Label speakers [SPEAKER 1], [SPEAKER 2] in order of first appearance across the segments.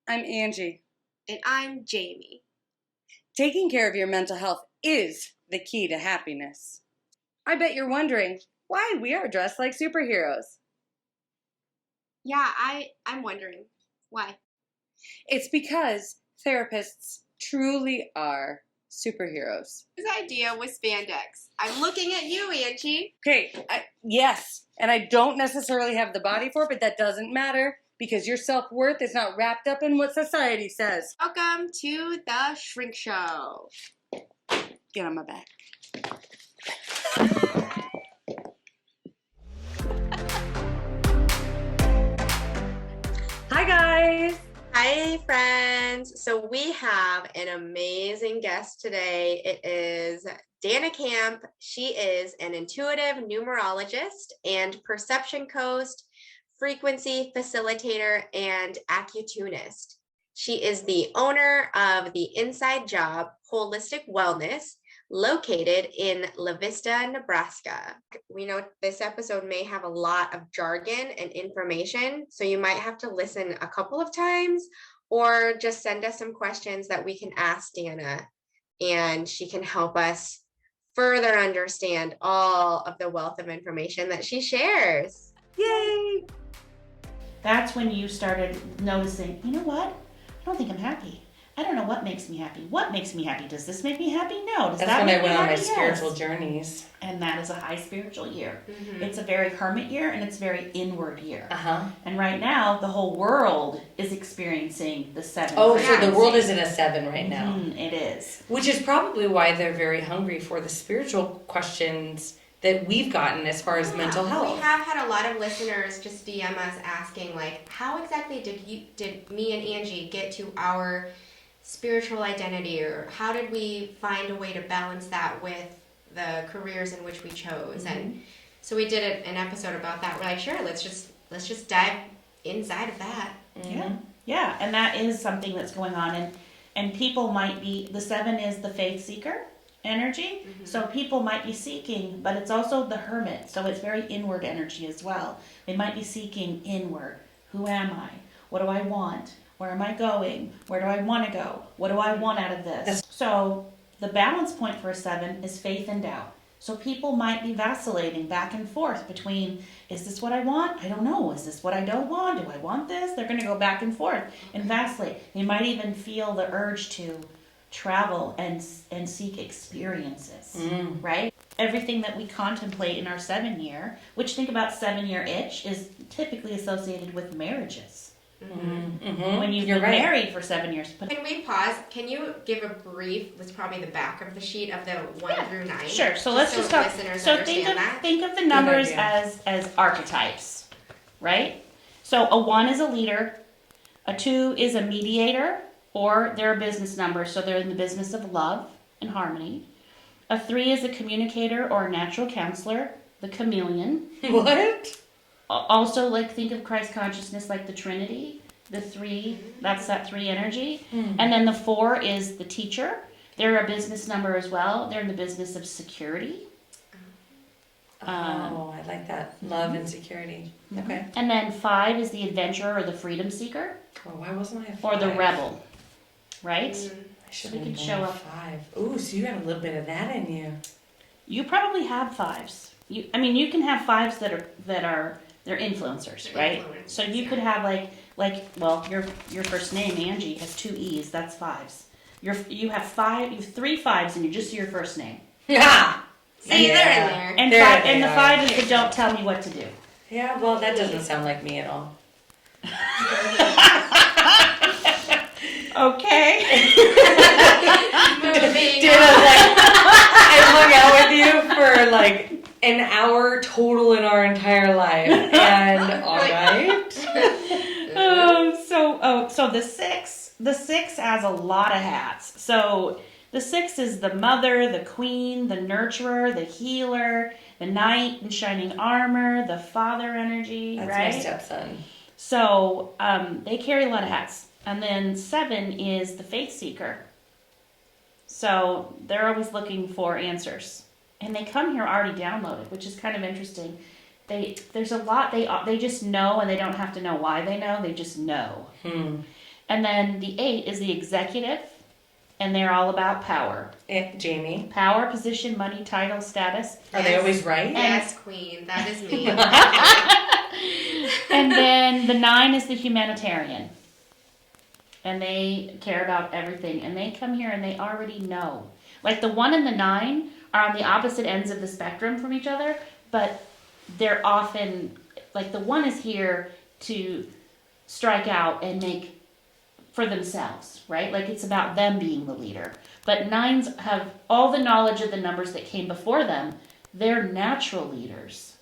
[SPEAKER 1] I'm Angie.
[SPEAKER 2] And I'm Jamie.
[SPEAKER 1] Taking care of your mental health is the key to happiness. I bet you're wondering why we are dressed like superheroes.
[SPEAKER 2] Yeah, I'm wondering. Why?
[SPEAKER 1] It's because therapists truly are superheroes.
[SPEAKER 2] His idea was spandex. I'm looking at you, Angie.
[SPEAKER 1] Okay, yes, and I don't necessarily have the body for it, but that doesn't matter because your self-worth is not wrapped up in what society says.
[SPEAKER 2] Welcome to the Shrink Show.
[SPEAKER 1] Get on my back. Hi, guys.
[SPEAKER 2] Hi, friends. So we have an amazing guest today. It is Dana Camp. She is an intuitive numerologist and perception coach, frequency facilitator, and Acutunist. She is the owner of the Inside Job Holistic Wellness, located in LaVista, Nebraska. We know this episode may have a lot of jargon and information, so you might have to listen a couple of times or just send us some questions that we can ask Dana, and she can help us further understand all of the wealth of information that she shares.
[SPEAKER 1] Yay!
[SPEAKER 3] That's when you started noticing, you know what? I don't think I'm happy. I don't know what makes me happy. What makes me happy? Does this make me happy? No. Does
[SPEAKER 1] That's
[SPEAKER 3] that
[SPEAKER 1] when
[SPEAKER 3] make
[SPEAKER 1] I
[SPEAKER 3] me
[SPEAKER 1] went on my
[SPEAKER 3] happy?
[SPEAKER 1] spiritual
[SPEAKER 3] Yes.
[SPEAKER 1] journeys.
[SPEAKER 3] And that is a high spiritual year.
[SPEAKER 2] Mm-hmm.
[SPEAKER 3] It's a very hermit year and it's a very inward year.
[SPEAKER 1] Uh-huh.
[SPEAKER 3] And right now, the whole world is experiencing the 7.
[SPEAKER 1] Oh, so the
[SPEAKER 3] frequency.
[SPEAKER 1] world is in a 7 right now.
[SPEAKER 3] It is.
[SPEAKER 1] Which is probably why they're very hungry for the spiritual questions that we've gotten as far as mental health.
[SPEAKER 2] We have had a lot of listeners just DM us asking, like, how exactly did me and Angie get to our spiritual identity, or how did we find a way to balance that with the careers in which we chose? And so we did an episode about that. We're like, sure, let's just dive inside of that.
[SPEAKER 3] Yeah. And that is something that's going on. And people might be, the 7 is the faith seeker energy. So people might be seeking, but it's also the hermit. So it's very inward energy as well. They might be seeking inward. Who am I? What do I want? Where am I going? Where do I want to go? What do I want out of this? So the balance point for a 7 is faith and doubt. So people might be vacillating back and forth between, is this what I want? I don't know. Is this what I don't want? Do I want this? They're going to go back and forth and vacillate. They might even feel the urge to travel and seek experiences, right? Everything that we contemplate in our 7 year, which think about 7-year itch, is typically associated with marriages. When you've been married for 7 years.
[SPEAKER 2] Can we pause? Can you give a brief, that's probably the back of the sheet, of the 1 through 9?
[SPEAKER 3] Sure. So let's just talk. So think of the numbers as archetypes, right? So a 1 is a leader, a 2 is a mediator, or they're a business number, so they're in the business of love and harmony. A 3 is a communicator or a natural counselor, the chameleon.
[SPEAKER 1] What?
[SPEAKER 3] Also, like, think of Christ consciousness like the Trinity. The 3, that's that 3 energy. And then the 4 is the teacher. They're a business number as well. They're in the business of security.
[SPEAKER 1] I like that. Love and security. Okay.
[SPEAKER 3] And then 5 is the adventurer or the freedom seeker.
[SPEAKER 1] Oh, why wasn't I a 5?
[SPEAKER 3] Or the rebel, right?
[SPEAKER 1] I should
[SPEAKER 3] We
[SPEAKER 1] have
[SPEAKER 3] could
[SPEAKER 1] been
[SPEAKER 3] show
[SPEAKER 1] a
[SPEAKER 3] up.
[SPEAKER 1] 5. Ooh, so you have a little bit of that in you.
[SPEAKER 3] You probably have 5s. You can have 5s that are they're influencers, right? So you could have well, your first name, Angie, has 2 E's. That's 5s. You have 3 5s in just your first name.
[SPEAKER 1] Yeah.
[SPEAKER 2] See, they're in there.
[SPEAKER 3] And the 5 is the don't tell me what to do.
[SPEAKER 1] Yeah, well, that doesn't sound like me at all.
[SPEAKER 3] Okay. I
[SPEAKER 1] hung out with you for like an hour total in our entire life, and all right.
[SPEAKER 3] So the 6 has a lot of hats. So the 6 is the mother, the queen, the nurturer, the healer, the knight in shining armor, the father energy.
[SPEAKER 1] That's
[SPEAKER 3] right?
[SPEAKER 1] my stepson.
[SPEAKER 3] So they carry a lot of hats. And then 7 is the faith seeker. So they're always looking for answers. And they come here already downloaded, which is kind of interesting. There's a lot, they just know, and they don't have to know why they know, they just know. And then the 8 is the executive, and they're all about power.
[SPEAKER 4] Jamie.
[SPEAKER 3] Power, position, money, title, status.
[SPEAKER 4] Are they always right?
[SPEAKER 2] Yes, queen. That is me.
[SPEAKER 3] And then the 9 is the humanitarian. And they care about everything. And they come here and they already know. Like the 1 and the 9 are on the opposite ends of the spectrum from each other, but they're often, like the 1 is here to strike out and make for themselves, right? Like it's about them being the leader. But 9s have all the knowledge of the numbers that came before them. They're natural leaders.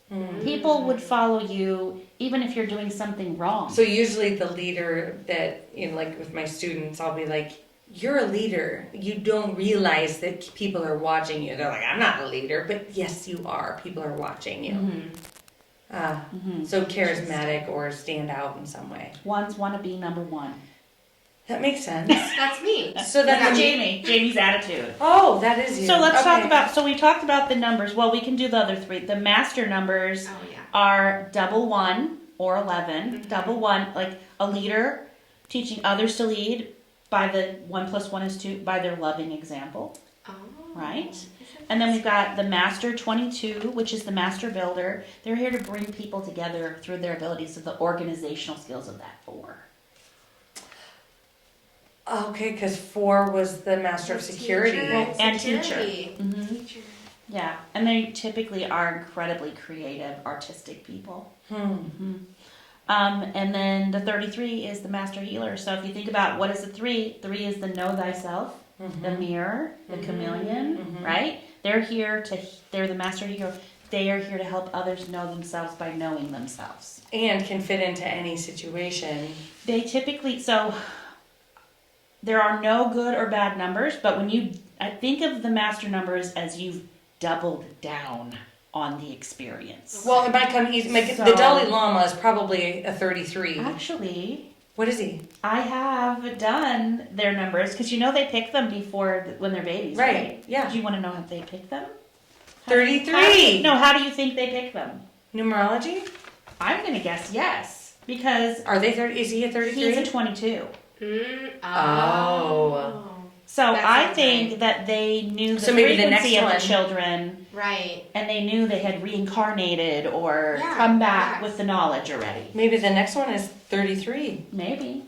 [SPEAKER 3] People would follow you even if you're doing something wrong.
[SPEAKER 4] So usually the leader that, like with my students, I'll be like, you're a leader. You don't realize that people are watching you. They're like, I'm not a leader. But yes, you are. People are watching you. So charismatic or stand out in some way.
[SPEAKER 3] 1s want to be number 1.
[SPEAKER 4] That makes sense.
[SPEAKER 2] That's me.
[SPEAKER 4] So that's
[SPEAKER 3] Jamie's attitude.
[SPEAKER 4] Oh, that is you.
[SPEAKER 3] So let's talk about, so we talked about the numbers. Well, we can do the other 3. The master numbers are double 1 or 11. Double 1, like a leader teaching others to lead by the 1 + 1 is 2, by their loving example.
[SPEAKER 2] Oh.
[SPEAKER 3] Right? And then we've got the master 22, which is the master builder. They're here to bring people together through their abilities of the organizational skills of that 4.
[SPEAKER 4] Okay, because 4 was the master of security.
[SPEAKER 3] And teacher.
[SPEAKER 2] Teacher.
[SPEAKER 3] Yeah, and they typically are incredibly creative, artistic people. And then the 33 is the master healer. So if you think about what is the 3, 3 is the know thyself, the mirror, the chameleon, right? They're they're the master healer. They are here to help others know themselves by knowing themselves.
[SPEAKER 4] And can fit into any situation.
[SPEAKER 3] They typically, there are no good or bad numbers, but I think of the master numbers as you've doubled down on the experience.
[SPEAKER 4] Well, it might come easy. The Dalai Lama is probably a 33.
[SPEAKER 3] Actually,
[SPEAKER 4] what is he?
[SPEAKER 3] I have done their numbers because they pick them before when they're babies, right?
[SPEAKER 4] Yeah.
[SPEAKER 3] Do you want to know how they pick them?
[SPEAKER 4] 33.
[SPEAKER 3] How do you think they pick them?
[SPEAKER 4] Numerology?
[SPEAKER 3] I'm going to guess yes because
[SPEAKER 4] are they 30? Is he a 33?
[SPEAKER 3] He's a 22.
[SPEAKER 4] Oh.
[SPEAKER 3] So I think that they knew the frequency of the children.
[SPEAKER 2] Right.
[SPEAKER 3] And they knew they had reincarnated or come back with the knowledge already.
[SPEAKER 4] Maybe the next one is 33.
[SPEAKER 3] Maybe.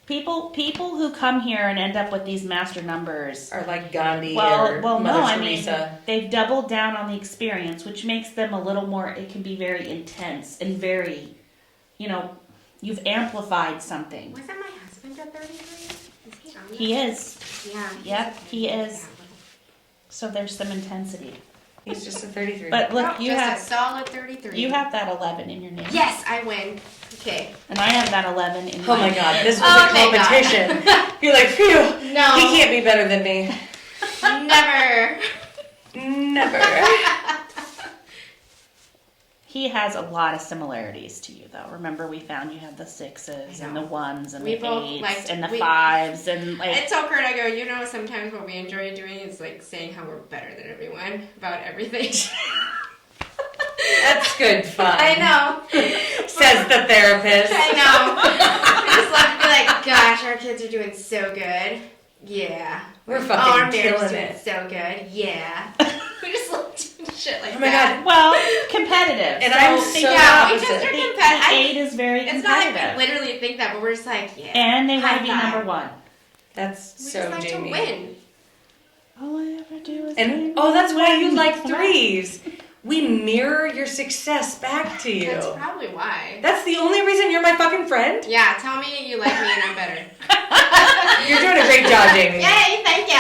[SPEAKER 3] People who come here and end up with these master numbers
[SPEAKER 4] are like Gandhi or Mother Teresa.
[SPEAKER 3] They've doubled down on the experience, which makes them a little more, it can be very intense and very, you've amplified something.
[SPEAKER 2] Wasn't my husband a 33? Is he on
[SPEAKER 3] He is.
[SPEAKER 2] Yeah.
[SPEAKER 3] Yep, he is. So there's some intensity.
[SPEAKER 4] He's just a 33.
[SPEAKER 3] But look, you have
[SPEAKER 2] a solid 33.
[SPEAKER 3] You have that 11 in your name.
[SPEAKER 2] Yes, I win. Okay.
[SPEAKER 3] And I have that 11 in
[SPEAKER 4] my God, this was a competition. You're like, phew.
[SPEAKER 2] No.
[SPEAKER 4] He can't be better than me.
[SPEAKER 2] Never.
[SPEAKER 4] Never.
[SPEAKER 3] He has a lot of similarities to you, though. Remember, we found you had the 6s and the 1s and the 8s and the 5s and like.
[SPEAKER 2] It's so great. I go. Sometimes what we enjoy doing is like saying how we're better than everyone about everything.
[SPEAKER 4] That's good fun.
[SPEAKER 2] I know.
[SPEAKER 4] Says the therapist.
[SPEAKER 2] I know. We just love to be like, gosh, our kids are doing so good. Yeah.
[SPEAKER 4] We're fucking
[SPEAKER 2] our
[SPEAKER 4] killing
[SPEAKER 2] marriage
[SPEAKER 4] it.
[SPEAKER 2] is so good. Yeah. We just love doing shit like
[SPEAKER 4] oh my
[SPEAKER 2] that.
[SPEAKER 4] God.
[SPEAKER 3] Well, competitive.
[SPEAKER 4] And I'm so
[SPEAKER 2] we
[SPEAKER 4] opposite.
[SPEAKER 2] just are
[SPEAKER 3] The
[SPEAKER 2] competitive.
[SPEAKER 3] 8 is very
[SPEAKER 2] It's
[SPEAKER 3] competitive.
[SPEAKER 2] not like we literally think that, but we're just like, yeah.
[SPEAKER 3] And they want to be
[SPEAKER 2] high five.
[SPEAKER 3] number 1.
[SPEAKER 4] That's
[SPEAKER 2] We
[SPEAKER 4] so
[SPEAKER 2] just like
[SPEAKER 4] Jamie.
[SPEAKER 2] to win.
[SPEAKER 3] All I ever do is
[SPEAKER 4] And that's why you like 3s. We mirror your success back to you.
[SPEAKER 2] That's probably why.
[SPEAKER 4] That's the only reason you're my fucking friend?
[SPEAKER 2] Yeah, tell me you like me and I'm better.
[SPEAKER 4] You're doing a great job, Jamie.
[SPEAKER 2] Yay, thank you.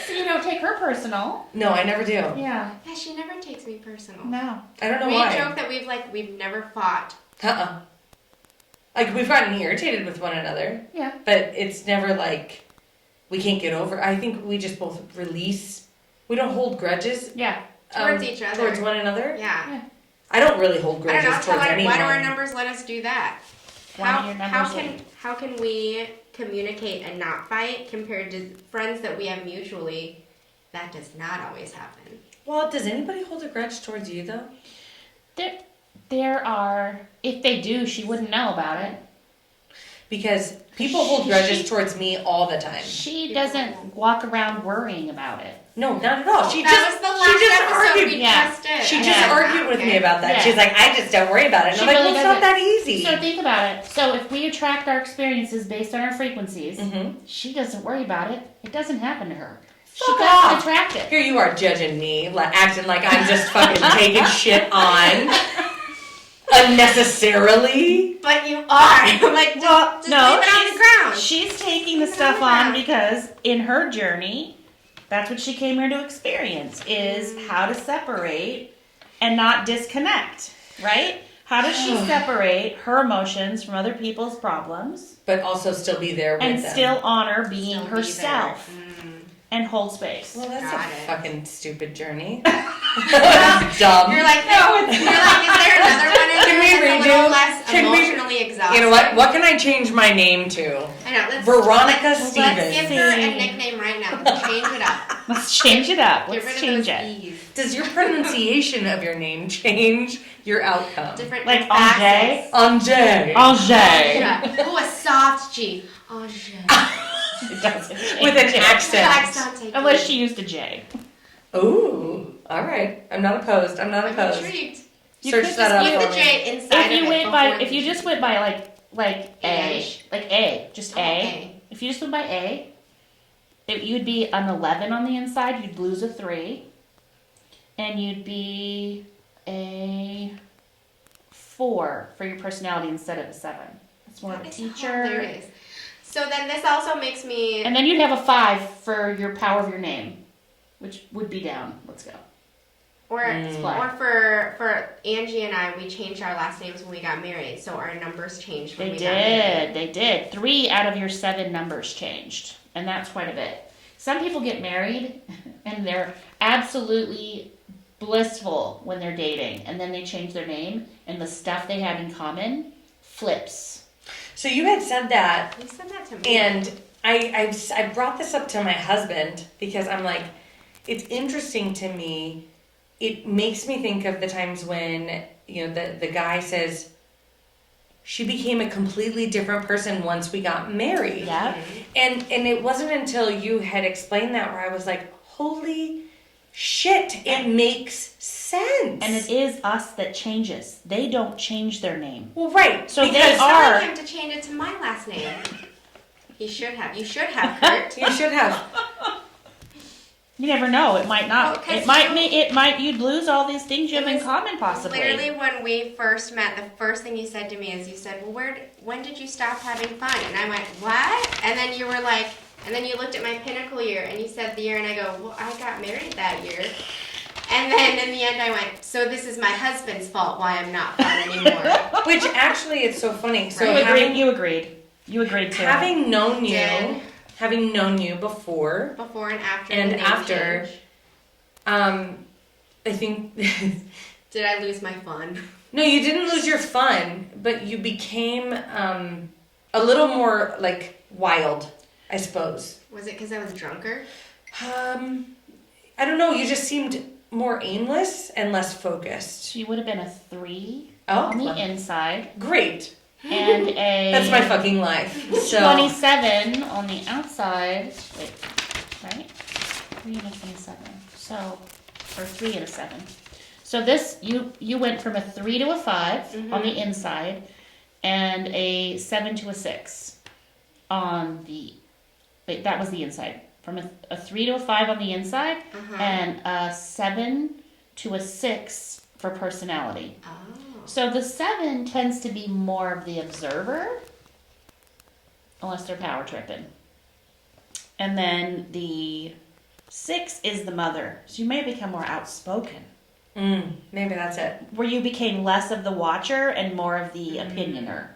[SPEAKER 3] So you don't take her personal.
[SPEAKER 4] No, I never do.
[SPEAKER 3] Yeah.
[SPEAKER 2] Yeah, she never takes me personal.
[SPEAKER 3] No.
[SPEAKER 4] I don't know
[SPEAKER 2] We
[SPEAKER 4] why.
[SPEAKER 2] joke that we've never fought.
[SPEAKER 4] Like, we've gotten irritated with one another.
[SPEAKER 3] Yeah.
[SPEAKER 4] But it's never like we can't get over. I think we just both release. We don't hold grudges.
[SPEAKER 3] Yeah.
[SPEAKER 2] Towards each other.
[SPEAKER 4] Towards one another.
[SPEAKER 2] Yeah.
[SPEAKER 4] I don't really hold
[SPEAKER 2] I
[SPEAKER 4] grudges
[SPEAKER 2] don't know.
[SPEAKER 4] towards anyone.
[SPEAKER 2] Why do our numbers let us do that?
[SPEAKER 3] How
[SPEAKER 2] can we communicate and not fight compared to friends that we have mutually? That does not always happen.
[SPEAKER 4] Well, does anybody hold a grudge towards you though?
[SPEAKER 3] There are. If they do, she wouldn't know about it.
[SPEAKER 4] because people hold grudges towards me all the time.
[SPEAKER 3] She doesn't walk around worrying about it.
[SPEAKER 4] No, not at all. She
[SPEAKER 2] That
[SPEAKER 4] just
[SPEAKER 2] was the last episode
[SPEAKER 4] argued.
[SPEAKER 2] we
[SPEAKER 3] Yeah.
[SPEAKER 2] just did.
[SPEAKER 4] She just
[SPEAKER 3] Yeah.
[SPEAKER 4] argued with me about that.
[SPEAKER 3] Yeah.
[SPEAKER 4] She's like, I just don't worry about it. And
[SPEAKER 3] She
[SPEAKER 4] I'm like,
[SPEAKER 3] really
[SPEAKER 4] well, it's not
[SPEAKER 3] doesn't.
[SPEAKER 4] that easy.
[SPEAKER 3] So think about it. So if we attract our experiences based on our frequencies,
[SPEAKER 4] Mhm.
[SPEAKER 3] she doesn't worry about it. It doesn't happen to her. She
[SPEAKER 4] Fuck
[SPEAKER 3] doesn't
[SPEAKER 4] off.
[SPEAKER 3] attract it.
[SPEAKER 4] Here you are judging me, acting like I'm just fucking taking shit on unnecessarily.
[SPEAKER 2] But you are. I'm like, just
[SPEAKER 3] no,
[SPEAKER 2] leave it on the ground.
[SPEAKER 3] She's taking the
[SPEAKER 2] Leave it
[SPEAKER 3] stuff
[SPEAKER 2] on
[SPEAKER 3] on
[SPEAKER 2] the
[SPEAKER 3] because in her journey, that's what she came here to experience, is how to separate and not disconnect, right? How does she separate her emotions from other people's problems
[SPEAKER 4] But also still be there with
[SPEAKER 3] and
[SPEAKER 4] them.
[SPEAKER 3] still honor being
[SPEAKER 2] Still be
[SPEAKER 3] herself
[SPEAKER 2] there.
[SPEAKER 3] and hold space?
[SPEAKER 4] Well, that's
[SPEAKER 2] Got
[SPEAKER 4] a
[SPEAKER 2] it.
[SPEAKER 4] fucking stupid journey. That's dumb.
[SPEAKER 2] You're like, no, is there another one in
[SPEAKER 4] Can we
[SPEAKER 2] here that's a
[SPEAKER 4] redo?
[SPEAKER 2] little less
[SPEAKER 4] Can we-
[SPEAKER 2] emotionally exhausting?
[SPEAKER 4] You know what? What can I change my name to?
[SPEAKER 2] I know. Let's,
[SPEAKER 4] Veronica
[SPEAKER 2] let's
[SPEAKER 4] Stevens.
[SPEAKER 2] give her a nickname right now. Let's change it up.
[SPEAKER 3] Let's change it up.
[SPEAKER 2] Get
[SPEAKER 3] Let's
[SPEAKER 2] rid
[SPEAKER 3] change
[SPEAKER 2] of
[SPEAKER 3] it.
[SPEAKER 2] those E's.
[SPEAKER 4] Does your pronunciation of your name change your outcome?
[SPEAKER 2] Different
[SPEAKER 3] Like
[SPEAKER 2] emphasis.
[SPEAKER 4] Anjay.
[SPEAKER 3] Angers.
[SPEAKER 2] Yeah. Oh, a soft G. Angers.
[SPEAKER 3] It doesn't change
[SPEAKER 4] With an
[SPEAKER 3] it.
[SPEAKER 4] accent.
[SPEAKER 3] Unless she used a J.
[SPEAKER 4] Ooh. All right. I'm not opposed. I'm not
[SPEAKER 2] I'm
[SPEAKER 4] opposed.
[SPEAKER 2] intrigued.
[SPEAKER 3] You
[SPEAKER 4] Search
[SPEAKER 3] could
[SPEAKER 4] that
[SPEAKER 3] just
[SPEAKER 4] up
[SPEAKER 2] Leave
[SPEAKER 4] for
[SPEAKER 2] the
[SPEAKER 4] me.
[SPEAKER 2] J inside
[SPEAKER 3] If you
[SPEAKER 2] of
[SPEAKER 3] went
[SPEAKER 2] it
[SPEAKER 3] by,
[SPEAKER 2] before
[SPEAKER 3] if you
[SPEAKER 2] the
[SPEAKER 3] just went by like A,
[SPEAKER 2] A-ish.
[SPEAKER 3] like A, just
[SPEAKER 2] Oh,
[SPEAKER 3] A.
[SPEAKER 2] A.
[SPEAKER 3] If you just went by A, you'd be an 11 on the inside. You'd lose a 3, and you'd be a 4 for your personality instead of a 7. It's more of a
[SPEAKER 2] That is
[SPEAKER 3] teacher.
[SPEAKER 2] hilarious. So then this also makes me.
[SPEAKER 3] And then you'd have a 5 for your power of your name, which would be down. Let's go.
[SPEAKER 2] Or
[SPEAKER 3] Splat.
[SPEAKER 2] for Angie and I, we changed our last names when we got married, so our numbers changed when we got married.
[SPEAKER 3] They did. 3 out of your 7 numbers changed, and that's quite a bit. Some people get married, and they're absolutely blissful when they're dating, and then they change their name, and the stuff they had in common flips.
[SPEAKER 4] So you had said that,
[SPEAKER 2] You said that to me.
[SPEAKER 4] and I brought this up to my husband because I'm like, it's interesting to me. It makes me think of the times when, you know, the guy says, she became a completely different person once we got married.
[SPEAKER 3] Yeah.
[SPEAKER 4] And it wasn't until you had explained that where I was like, holy shit, it makes sense.
[SPEAKER 3] And it is us that changes. They don't change their name.
[SPEAKER 4] Well, right.
[SPEAKER 3] So they
[SPEAKER 4] because
[SPEAKER 3] are-
[SPEAKER 2] Telling him to change it to my last name. He should have. You should have, Kurt.
[SPEAKER 4] You should have.
[SPEAKER 3] You never know. It might not.
[SPEAKER 2] Well, 'cause
[SPEAKER 3] it might.
[SPEAKER 2] you-
[SPEAKER 3] It might. You'd lose all these things you
[SPEAKER 2] It
[SPEAKER 3] have in
[SPEAKER 2] was
[SPEAKER 3] common, possibly.
[SPEAKER 2] Literally, when we first met, the first thing you said to me is, you said, "Well, when did you stop having fun?" And I went, "What?" And then you were like, and then you looked at my pinnacle year, and you said the year, and I go, "Well, I got married that year." And then in the end, I went, "So this is my husband's fault why I'm not fun anymore."
[SPEAKER 4] Which actually, it's so funny. So
[SPEAKER 3] You
[SPEAKER 4] having,
[SPEAKER 3] agreed. You agreed. You agreed to.
[SPEAKER 4] having known you,
[SPEAKER 2] Did.
[SPEAKER 4] having known you before,
[SPEAKER 2] Before and after.
[SPEAKER 4] And
[SPEAKER 2] the name
[SPEAKER 4] after.
[SPEAKER 2] change.
[SPEAKER 4] I think
[SPEAKER 2] Did I lose my fun?
[SPEAKER 4] no, you didn't lose your fun, but you became a little more like wild, I suppose.
[SPEAKER 2] Was it because I was drunker?
[SPEAKER 4] I don't know. You just seemed more aimless and less focused.
[SPEAKER 3] She would have been a 3
[SPEAKER 4] Oh,
[SPEAKER 3] on the
[SPEAKER 4] well,
[SPEAKER 3] inside
[SPEAKER 4] great.
[SPEAKER 3] and a.
[SPEAKER 4] That's my fucking life. So
[SPEAKER 3] 27 on the outside. Wait, right? 3 and a 27. So, or 3 and a 7. So this, you went from a 3 to a 5 on the inside, and a 7 to a 6 on the. Wait, that was the inside. From a 3 to a 5 on the inside, and a 7 to a 6 for personality.
[SPEAKER 2] Oh.
[SPEAKER 3] So the 7 tends to be more of the observer, unless they're power tripping. And then the 6 is the mother. So you may become more outspoken.
[SPEAKER 4] maybe that's it.
[SPEAKER 3] Where you became less of the watcher and more of the opinioner.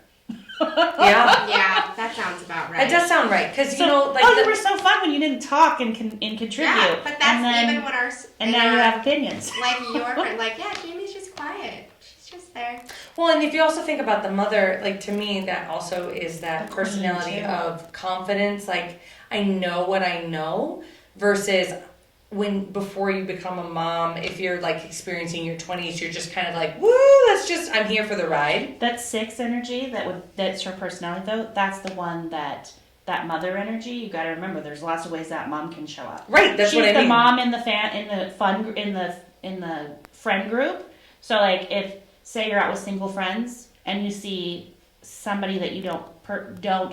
[SPEAKER 4] Yeah,
[SPEAKER 2] Yeah, that sounds about right.
[SPEAKER 4] it does sound right because
[SPEAKER 3] So,
[SPEAKER 4] you know, like
[SPEAKER 3] you were so fun when you didn't talk and contribute.
[SPEAKER 2] Yeah, but that's
[SPEAKER 3] and then,
[SPEAKER 2] even what our
[SPEAKER 3] And now you have opinions.
[SPEAKER 2] like your friend, like, yeah, Jamie's just quiet. She's just there.
[SPEAKER 4] Well, and if you also think about the mother, like to me, that also is that
[SPEAKER 3] The queen,
[SPEAKER 4] personality
[SPEAKER 3] too.
[SPEAKER 4] of confidence. Like I know what I know versus before you become a mom, if you're like experiencing your 20s, you're just kind of like, woo, I'm here for the ride.
[SPEAKER 3] That 6 energy, that's her personality though, that's the one that mother energy, you got to remember there's lots of ways that mom can show up.
[SPEAKER 4] Right, that's what I mean.
[SPEAKER 3] She's the mom in the friend group. So like if say you're out with single friends and you see somebody that you don't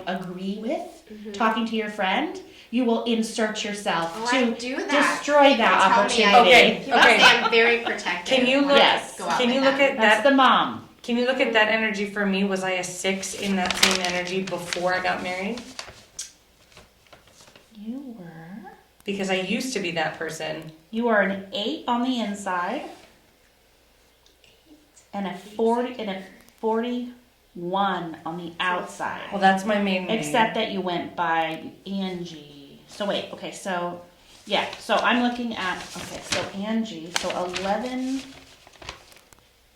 [SPEAKER 3] agree with talking to your friend, you will insert yourself to destroy that opportunity.
[SPEAKER 2] Okay. I'm very protective.
[SPEAKER 4] Can you look?
[SPEAKER 3] Yes.
[SPEAKER 4] Can you look at that?
[SPEAKER 3] That's the mom.
[SPEAKER 4] Can you look at that energy for me? Was I a 6 in that same energy before I got married?
[SPEAKER 3] You were.
[SPEAKER 4] Because I used to be that person.
[SPEAKER 3] You are an 8 on the inside, and a 41 on the outside.
[SPEAKER 4] Well, that's my main name.
[SPEAKER 3] Except that you went by Angie. So wait, okay, so yeah, so I'm looking at, okay, so Angie, so 11,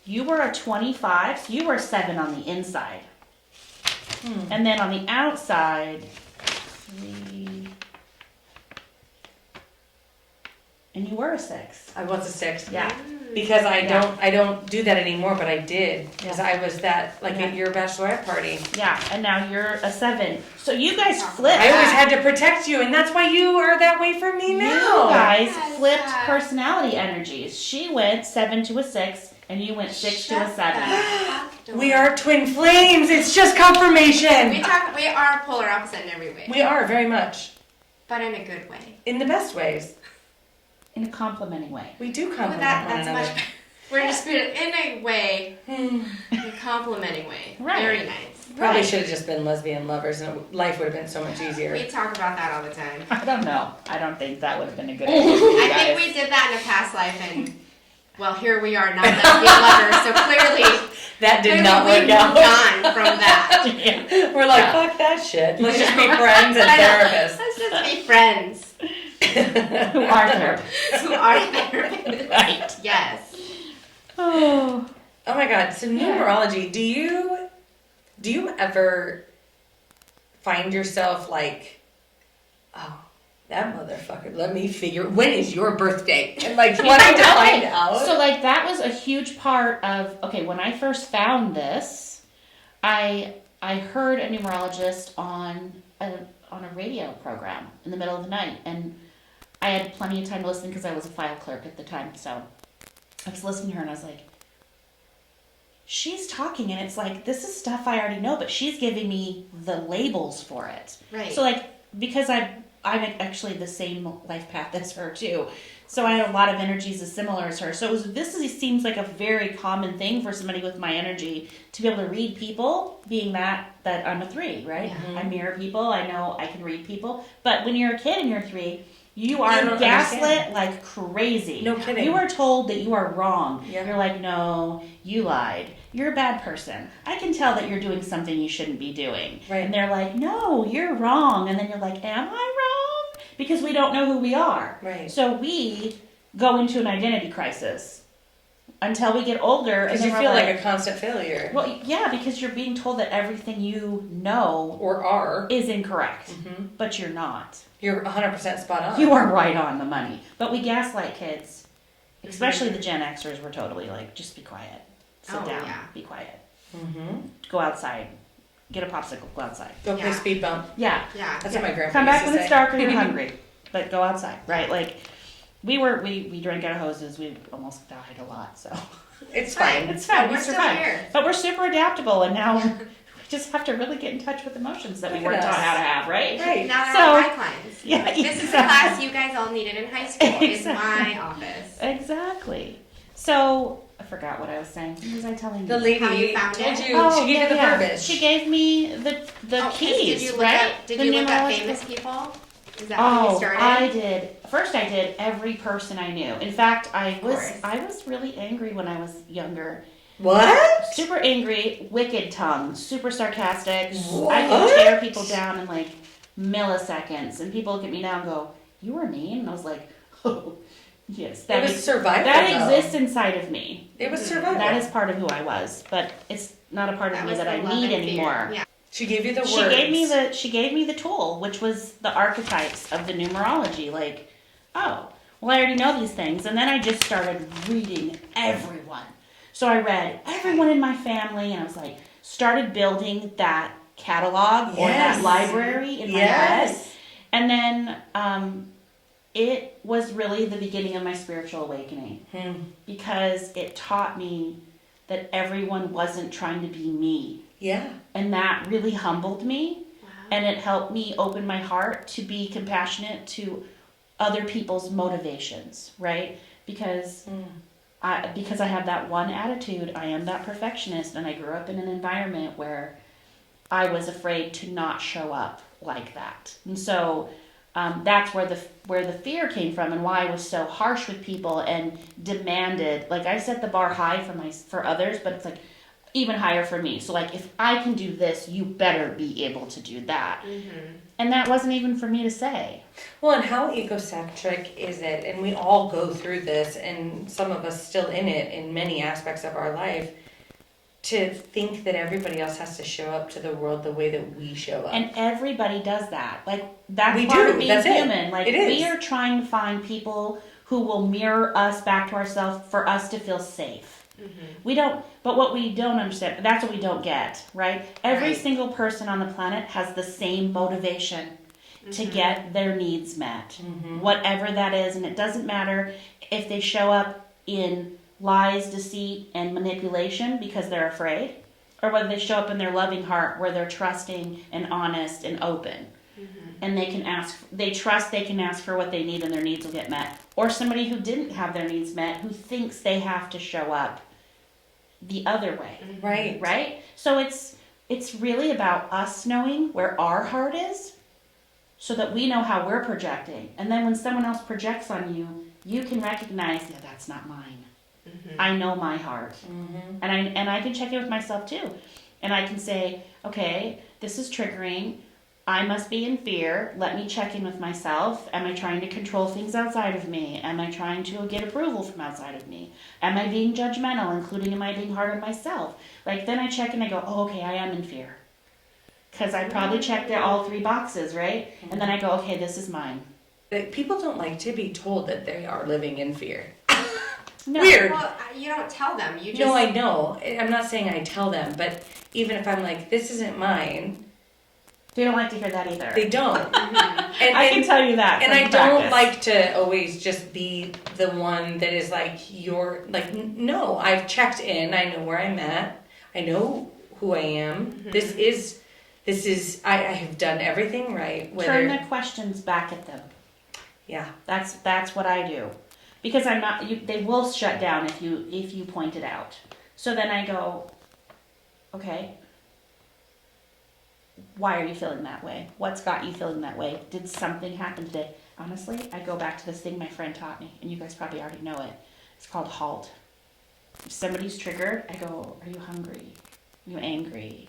[SPEAKER 3] you were a 25, so you were a 7 on the inside. And then on the outside, 3, and you were a 6.
[SPEAKER 4] I was a 6.
[SPEAKER 3] Yeah.
[SPEAKER 4] Because I don't do that anymore, but I did. Because I was that, like at your bachelorette party.
[SPEAKER 3] Yeah, and now you're a 7. So you guys flipped.
[SPEAKER 4] I always had to protect you, and that's why you are that way for me now.
[SPEAKER 3] You guys flipped personality energies. She went 7 to a 6, and you went 6 to a 7.
[SPEAKER 4] We are twin flames. It's just confirmation.
[SPEAKER 2] We are polar opposite in every way.
[SPEAKER 4] We are, very much.
[SPEAKER 2] But in a good way.
[SPEAKER 4] In the best ways.
[SPEAKER 3] In a complimenting way.
[SPEAKER 4] We do compliment one
[SPEAKER 2] that's
[SPEAKER 4] another.
[SPEAKER 2] much. We're just in a way, in a complimenting way.
[SPEAKER 3] Right.
[SPEAKER 2] Very nice.
[SPEAKER 4] Probably should have just been lesbian lovers, and life would have been so much easier.
[SPEAKER 2] We talk about that all the time.
[SPEAKER 3] I don't know. I don't think that would have been a good idea.
[SPEAKER 2] I think we did that in a past life, and well, here we are, not lesbian lovers. So clearly,
[SPEAKER 4] that did not work out.
[SPEAKER 2] We moved on from that.
[SPEAKER 3] Yeah.
[SPEAKER 4] We're like, fuck that shit. Let's just be friends and therapists.
[SPEAKER 2] Let's just be friends.
[SPEAKER 3] Who are therapists.
[SPEAKER 2] Who are therapists.
[SPEAKER 3] Right.
[SPEAKER 2] Yes.
[SPEAKER 3] Oh.
[SPEAKER 4] Oh my God. So numerology, do you ever find yourself like, oh, that motherfucker, let me figure, when is your birthday? And like wanting to find out.
[SPEAKER 3] So like that was a huge part of, okay, when I first found this, I heard a numerologist on a radio program in the middle of the night, and I had plenty of time to listen because I was a file clerk at the time, so I was listening to her and I was like, she's talking and it's like, this is stuff I already know, but she's giving me the labels for it.
[SPEAKER 2] Right.
[SPEAKER 3] So like, because I'm actually the same life path as her too, so I had a lot of energies as similar as her. So this seems like a very common thing for somebody with my energy to be able to read people, being that I'm a 3, right?
[SPEAKER 2] Yeah.
[SPEAKER 3] I mirror people. I know I can read people. But when you're a kid and you're 3, you are
[SPEAKER 4] don't
[SPEAKER 3] gaslit
[SPEAKER 4] understand.
[SPEAKER 3] like crazy.
[SPEAKER 4] No kidding.
[SPEAKER 3] You are told that you are wrong.
[SPEAKER 4] Yeah.
[SPEAKER 3] You're like, no, you lied. You're a bad person. I can tell that you're doing something you shouldn't be doing.
[SPEAKER 4] Right.
[SPEAKER 3] And they're like, no, you're wrong. And then you're like, am I wrong? Because we don't know who we are.
[SPEAKER 4] Right.
[SPEAKER 3] So we go into an identity crisis until we get older.
[SPEAKER 4] Because you feel like a constant failure.
[SPEAKER 3] Well, yeah, because you're being told that everything you know
[SPEAKER 4] or are
[SPEAKER 3] is incorrect.
[SPEAKER 4] Mm-hmm.
[SPEAKER 3] But you're not.
[SPEAKER 4] You're 100% spot on.
[SPEAKER 3] You are right on the money. But we gaslight kids. Especially the Gen Xers were totally like, just be quiet. Sit down.
[SPEAKER 2] Yeah.
[SPEAKER 3] Be quiet.
[SPEAKER 4] Mm-hmm.
[SPEAKER 3] Go outside. Get a popsicle. Go outside.
[SPEAKER 4] Go play speed bump.
[SPEAKER 3] Yeah.
[SPEAKER 2] Yeah.
[SPEAKER 4] That's what my grandpa
[SPEAKER 3] Come back
[SPEAKER 4] used
[SPEAKER 3] when
[SPEAKER 4] to
[SPEAKER 3] it's
[SPEAKER 4] say.
[SPEAKER 3] dark or you're hungry. But go outside. Right? Like, we drank out of hoses. We almost died a lot, so.
[SPEAKER 4] It's fine.
[SPEAKER 3] It's fine.
[SPEAKER 2] We're
[SPEAKER 3] We
[SPEAKER 2] still
[SPEAKER 3] survived.
[SPEAKER 2] here.
[SPEAKER 3] But we're super adaptable, and now we just have to really get in touch with emotions that we
[SPEAKER 4] Look at
[SPEAKER 3] weren't taught
[SPEAKER 4] us.
[SPEAKER 3] how to have, right?
[SPEAKER 4] Right.
[SPEAKER 2] Now they're
[SPEAKER 3] So-
[SPEAKER 2] on my clients.
[SPEAKER 3] Yeah,
[SPEAKER 2] This is the
[SPEAKER 3] exactly.
[SPEAKER 2] class you guys all needed in high school. Is
[SPEAKER 3] Exactly.
[SPEAKER 2] my office.
[SPEAKER 3] Exactly. So, I forgot what I was saying. What was I telling you?
[SPEAKER 4] The lady
[SPEAKER 2] How you found
[SPEAKER 4] told
[SPEAKER 2] it?
[SPEAKER 4] you, she gave you the verbiage.
[SPEAKER 3] She gave me the
[SPEAKER 2] Oh, 'cause
[SPEAKER 3] keys,
[SPEAKER 2] did you look
[SPEAKER 3] right?
[SPEAKER 2] Up, did
[SPEAKER 3] The
[SPEAKER 2] you look up
[SPEAKER 3] numerological-
[SPEAKER 2] famous people? Is that how you
[SPEAKER 3] Oh,
[SPEAKER 2] started?
[SPEAKER 3] I did. First, I did every person I knew. In fact, I
[SPEAKER 2] course.
[SPEAKER 3] was really angry when I was younger.
[SPEAKER 4] What?
[SPEAKER 3] Super angry, wicked tongue, super sarcastic.
[SPEAKER 4] What?
[SPEAKER 3] I could tear people down in like milliseconds, and people look at me now and go, "You were mean," and I was like, "Oh, yes,
[SPEAKER 4] It was survival.
[SPEAKER 3] that
[SPEAKER 4] though.
[SPEAKER 3] exists inside of me.
[SPEAKER 4] It was survival.
[SPEAKER 3] That is part of who I was, but it's not a part of
[SPEAKER 2] That
[SPEAKER 3] me
[SPEAKER 2] was
[SPEAKER 3] that
[SPEAKER 2] the
[SPEAKER 3] I
[SPEAKER 2] love
[SPEAKER 3] need
[SPEAKER 2] and fear.
[SPEAKER 3] anymore."
[SPEAKER 2] Yeah.
[SPEAKER 4] She gave you the
[SPEAKER 3] She
[SPEAKER 4] words.
[SPEAKER 3] gave me the tool, which was the archetypes of the numerology. Like, oh, well, I already know these things. And then I just started reading everyone. So I read everyone in my family, and I was like, started building that catalog or that library in my head. And then it was really the beginning of my spiritual awakening because it taught me that everyone wasn't trying to be me.
[SPEAKER 4] Yeah.
[SPEAKER 3] And that really humbled me.
[SPEAKER 2] Wow.
[SPEAKER 3] And it helped me open my heart to be compassionate to other people's motivations, right? Because I have that one attitude, I am that perfectionist, and I grew up in an environment where I was afraid to not show up like that. And so that's where the fear came from, and why I was so harsh with people and demanded. Like, I set the bar high for others, but it's like even higher for me. So like, if I can do this, you better be able to do that. And that wasn't even for me to say.
[SPEAKER 4] Well, and how egocentric is it? And we all go through this, and some of us still in it in many aspects of our life, to think that everybody else has to show up to the world the way that we show up.
[SPEAKER 3] And everybody does that. Like, that's
[SPEAKER 4] We
[SPEAKER 3] part
[SPEAKER 4] do.
[SPEAKER 3] of being
[SPEAKER 4] That's it.
[SPEAKER 3] human. Like,
[SPEAKER 4] It is.
[SPEAKER 3] we are trying to find people who will mirror us back to ourselves for us to feel safe. We don't, but what we don't understand, that's what we don't get, right? Every
[SPEAKER 2] Right.
[SPEAKER 3] single person on the planet has the same motivation to get their needs met, whatever that is. And it doesn't matter if they show up in lies, deceit, and manipulation because they're afraid, or whether they show up in their loving heart where they're trusting and honest and open. And they can ask, they trust they can ask for what they need and their needs will get met. Or somebody who didn't have their needs met, who thinks they have to show up the other way.
[SPEAKER 4] Right.
[SPEAKER 3] Right? So it's really about us knowing where our heart is so that we know how we're projecting. And then when someone else projects on you, you can recognize, yeah, that's not mine. I know my heart. And I can check in with myself too. And I can say, okay, this is triggering. I must be in fear. Let me check in with myself. Am I trying to control things outside of me? Am I trying to get approval from outside of me? Am I being judgmental, including am I being hard on myself? Like, then I check and I go, oh, okay, I am in fear. Because I probably checked all 3 boxes, right? And then I go, okay, this is mine.
[SPEAKER 4] Like, people don't like to be told that they are living in fear.
[SPEAKER 3] No.
[SPEAKER 4] Weird.
[SPEAKER 2] Well, you don't tell them. You just.
[SPEAKER 4] No, I know. I'm not saying I tell them, but even if I'm like, this isn't mine,
[SPEAKER 3] They don't like to hear that either.
[SPEAKER 4] they don't.
[SPEAKER 3] I can tell you that.
[SPEAKER 4] And
[SPEAKER 3] from
[SPEAKER 4] I don't
[SPEAKER 3] practice.
[SPEAKER 4] like to always just be the one that is like, you're like, no, I've checked in. I know where I'm at. I know who I am. This is, I have done everything right.
[SPEAKER 3] Turn the questions back at them.
[SPEAKER 4] Yeah.
[SPEAKER 3] That's what I do. Because I'm not, they will shut down if you point it out. So then I go, okay, why are you feeling that way? What's got you feeling that way? Did something happen today? Honestly, I go back to this thing my friend taught me, and you guys probably already know it. It's called HALT. If somebody's triggered, I go, are you hungry? Are you angry?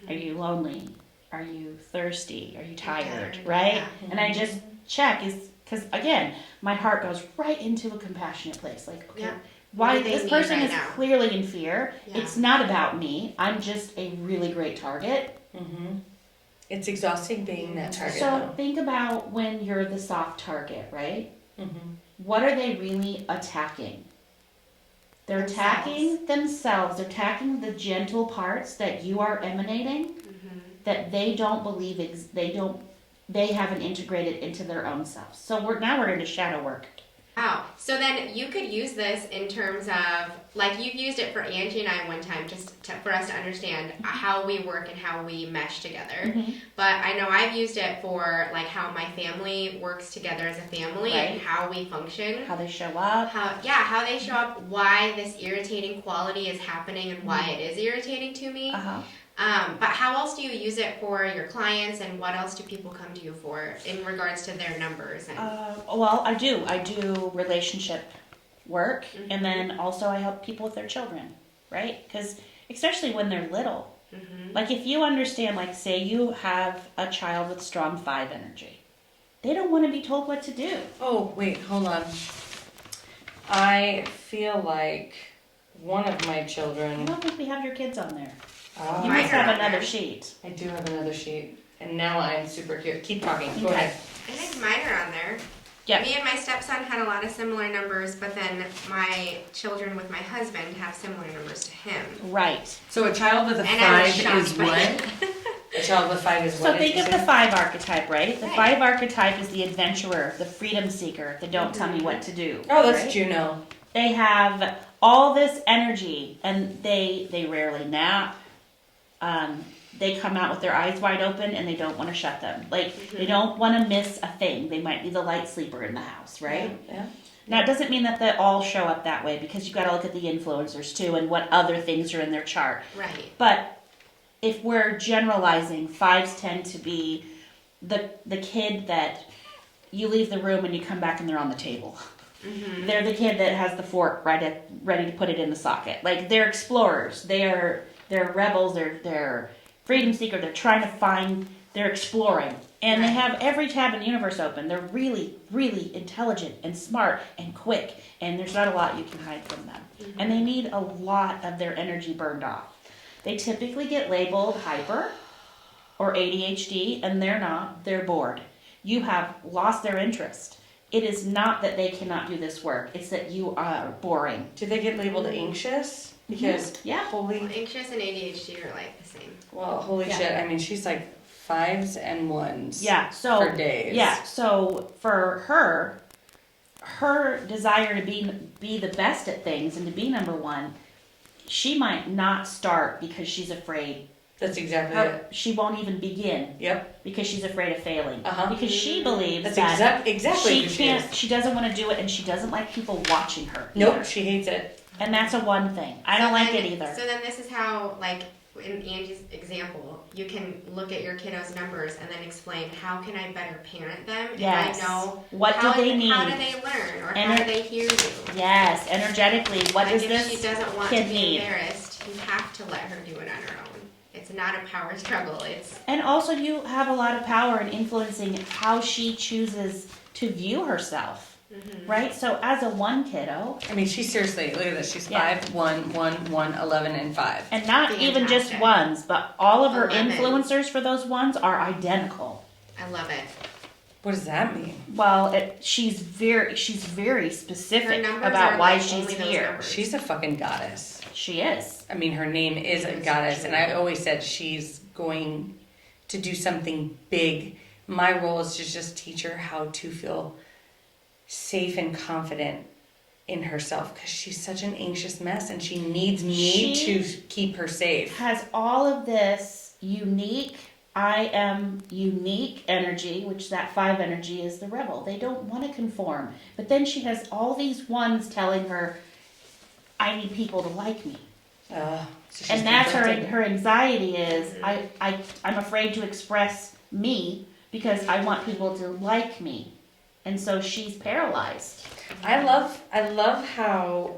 [SPEAKER 3] Are you lonely? Are you thirsty? Are you tired? Right?
[SPEAKER 2] Yeah.
[SPEAKER 3] And I just check, because again, my heart goes right into a compassionate place. Like, okay,
[SPEAKER 2] Yeah.
[SPEAKER 3] why
[SPEAKER 2] What do they
[SPEAKER 3] this
[SPEAKER 2] need
[SPEAKER 3] person
[SPEAKER 2] right
[SPEAKER 3] is
[SPEAKER 2] now?
[SPEAKER 3] clearly in fear.
[SPEAKER 2] Yeah.
[SPEAKER 3] It's not about me. I'm just a really great target.
[SPEAKER 4] It's exhausting being that target,
[SPEAKER 3] So think about when you're the soft target, right?
[SPEAKER 4] though.
[SPEAKER 3] What are they really attacking? They're attacking themselves. They're attacking the gentle parts that you are emanating that they don't believe they haven't integrated into their own selves. So we're into shadow work.
[SPEAKER 2] Wow. So then you could use this in terms of, like, you've used it for Angie and I one time, for us to understand how we work and how we mesh together. But I know I've used it for, like, how my family works together as a family and
[SPEAKER 3] Right.
[SPEAKER 2] how we function.
[SPEAKER 3] How they show up.
[SPEAKER 2] How they show up, why this irritating quality is happening and why it is irritating to me. But how else do you use it for your clients, and what else do people come to you for in regards to their numbers? And
[SPEAKER 3] Well, I do relationship work, and then also I help people with their children, right? Because especially when they're little, like if you understand, like say you have a child with strong 5 energy, they don't want to be told what to do.
[SPEAKER 4] Oh, wait, hold on. I feel like one of my
[SPEAKER 3] I
[SPEAKER 4] children.
[SPEAKER 3] don't think we have your kids on there.
[SPEAKER 4] Oh,
[SPEAKER 3] You
[SPEAKER 2] Mine
[SPEAKER 3] must
[SPEAKER 2] are
[SPEAKER 3] have
[SPEAKER 2] on
[SPEAKER 3] another
[SPEAKER 2] there.
[SPEAKER 3] sheet.
[SPEAKER 4] I do have another sheet, and now I'm super curious. Keep talking. Go
[SPEAKER 3] Okay.
[SPEAKER 4] ahead.
[SPEAKER 2] I think mine are on there.
[SPEAKER 3] Yep.
[SPEAKER 2] Me and my stepson had a lot of similar numbers, but then my children with my husband have similar numbers to him.
[SPEAKER 3] Right.
[SPEAKER 5] So a child with a
[SPEAKER 2] And I was
[SPEAKER 5] 5
[SPEAKER 2] shocked
[SPEAKER 5] is
[SPEAKER 2] by
[SPEAKER 5] what?
[SPEAKER 2] it.
[SPEAKER 5] A child with 5 is what?
[SPEAKER 3] So
[SPEAKER 5] did
[SPEAKER 3] think
[SPEAKER 5] you
[SPEAKER 3] of
[SPEAKER 5] say?
[SPEAKER 3] the 5 archetype, right? The
[SPEAKER 2] Right.
[SPEAKER 3] 5 archetype is the adventurer, the freedom seeker, the don't tell me what to do.
[SPEAKER 5] Oh, that's
[SPEAKER 3] right?
[SPEAKER 5] Juno.
[SPEAKER 3] They have all this energy, and they rarely nap. They come out with their eyes wide open, and they don't want to shut them. Like, they don't want to miss a thing. They might be the light sleeper in the house, right?
[SPEAKER 5] Yeah.
[SPEAKER 3] Now, it doesn't mean that they all show up that way, because you got to look at the influencers too and what other things are in their chart.
[SPEAKER 2] Right.
[SPEAKER 3] But if we're generalizing, 5s tend to be the kid that you leave the room and you come back and they're on the table. They're the kid that has the fork ready to put it in the socket. Like, they're explorers. They're rebels. They're freedom seeker. They're trying to find. They're exploring, and they have every tab in the universe open. They're really, really intelligent and smart and quick, and there's not a lot you can hide from them. And they need a lot of their energy burned off. They typically get labeled hyper or ADHD, and they're not. They're bored. You have lost their interest. It is not that they cannot do this work. It's that you are boring.
[SPEAKER 5] Do they get labeled anxious? Because
[SPEAKER 3] Yeah.
[SPEAKER 5] holy,
[SPEAKER 2] Anxious and ADHD are like the same.
[SPEAKER 5] well, holy
[SPEAKER 3] Yeah.
[SPEAKER 5] shit. I mean, she's like 5s and 1s.
[SPEAKER 3] Yeah. So
[SPEAKER 5] For days.
[SPEAKER 3] Yeah. So for her desire to be the best at things and to be number one, she might not start because she's afraid.
[SPEAKER 5] That's exactly it.
[SPEAKER 3] She won't even begin
[SPEAKER 5] Yep.
[SPEAKER 3] because she's afraid of failing.
[SPEAKER 5] Uh-huh.
[SPEAKER 3] Because she believes
[SPEAKER 5] That's
[SPEAKER 3] that
[SPEAKER 5] exactly who
[SPEAKER 3] she
[SPEAKER 5] she
[SPEAKER 3] can't.
[SPEAKER 5] is.
[SPEAKER 3] She doesn't want to do it, and she doesn't like people watching her.
[SPEAKER 5] Nope,
[SPEAKER 3] either.
[SPEAKER 5] she hates it.
[SPEAKER 3] And that's a one thing. I don't like it either.
[SPEAKER 2] So then this is how, like, in Angie's example, you can look at your kiddo's numbers and then explain, how can I better parent them
[SPEAKER 3] Yes.
[SPEAKER 2] if I know
[SPEAKER 3] What
[SPEAKER 2] how
[SPEAKER 3] do they need?
[SPEAKER 2] How do they learn, or how
[SPEAKER 3] Ener-
[SPEAKER 2] do they hear you?
[SPEAKER 3] Yes, energetically, what
[SPEAKER 2] Like,
[SPEAKER 3] does
[SPEAKER 2] if
[SPEAKER 3] this
[SPEAKER 2] she doesn't want
[SPEAKER 3] kid
[SPEAKER 2] to be
[SPEAKER 3] need?
[SPEAKER 2] embarrassed, you have to let her do it on her own. It's not a power struggle. It's
[SPEAKER 3] And also, you have a lot of power in influencing how she chooses to view herself, right? So, as a one kiddo,
[SPEAKER 5] I mean, she seriously, look at this. She's
[SPEAKER 3] Yeah.
[SPEAKER 5] 5, 1, 1, 1, 11, and 5.
[SPEAKER 3] and not even just
[SPEAKER 2] Fantastic.
[SPEAKER 3] ones, but all of her
[SPEAKER 2] 11.
[SPEAKER 3] influencers for those ones are identical.
[SPEAKER 2] I love it.
[SPEAKER 5] What does that mean?
[SPEAKER 3] Well, she's very
[SPEAKER 2] Her
[SPEAKER 3] specific
[SPEAKER 2] numbers
[SPEAKER 3] about
[SPEAKER 2] are
[SPEAKER 3] why
[SPEAKER 2] like
[SPEAKER 3] she's
[SPEAKER 2] only those
[SPEAKER 3] here.
[SPEAKER 2] numbers.
[SPEAKER 5] She's a fucking goddess.
[SPEAKER 3] She is.
[SPEAKER 5] I mean, her name is a goddess, and I always said she's going to do something big. My role is to just teach her how to feel safe and confident in herself, because she's such an anxious mess, and she needs me
[SPEAKER 3] She-
[SPEAKER 5] to keep her safe.
[SPEAKER 3] Has all of this unique, I am unique energy, which that 5 energy is the rebel. They don't want to conform. But then she has all these ones telling her, I need people to like me.
[SPEAKER 5] So she's
[SPEAKER 3] And that's
[SPEAKER 5] conflicted.
[SPEAKER 3] her anxiety is, I'm afraid to express me because I want people to like me. And so she's paralyzed.
[SPEAKER 5] I love how,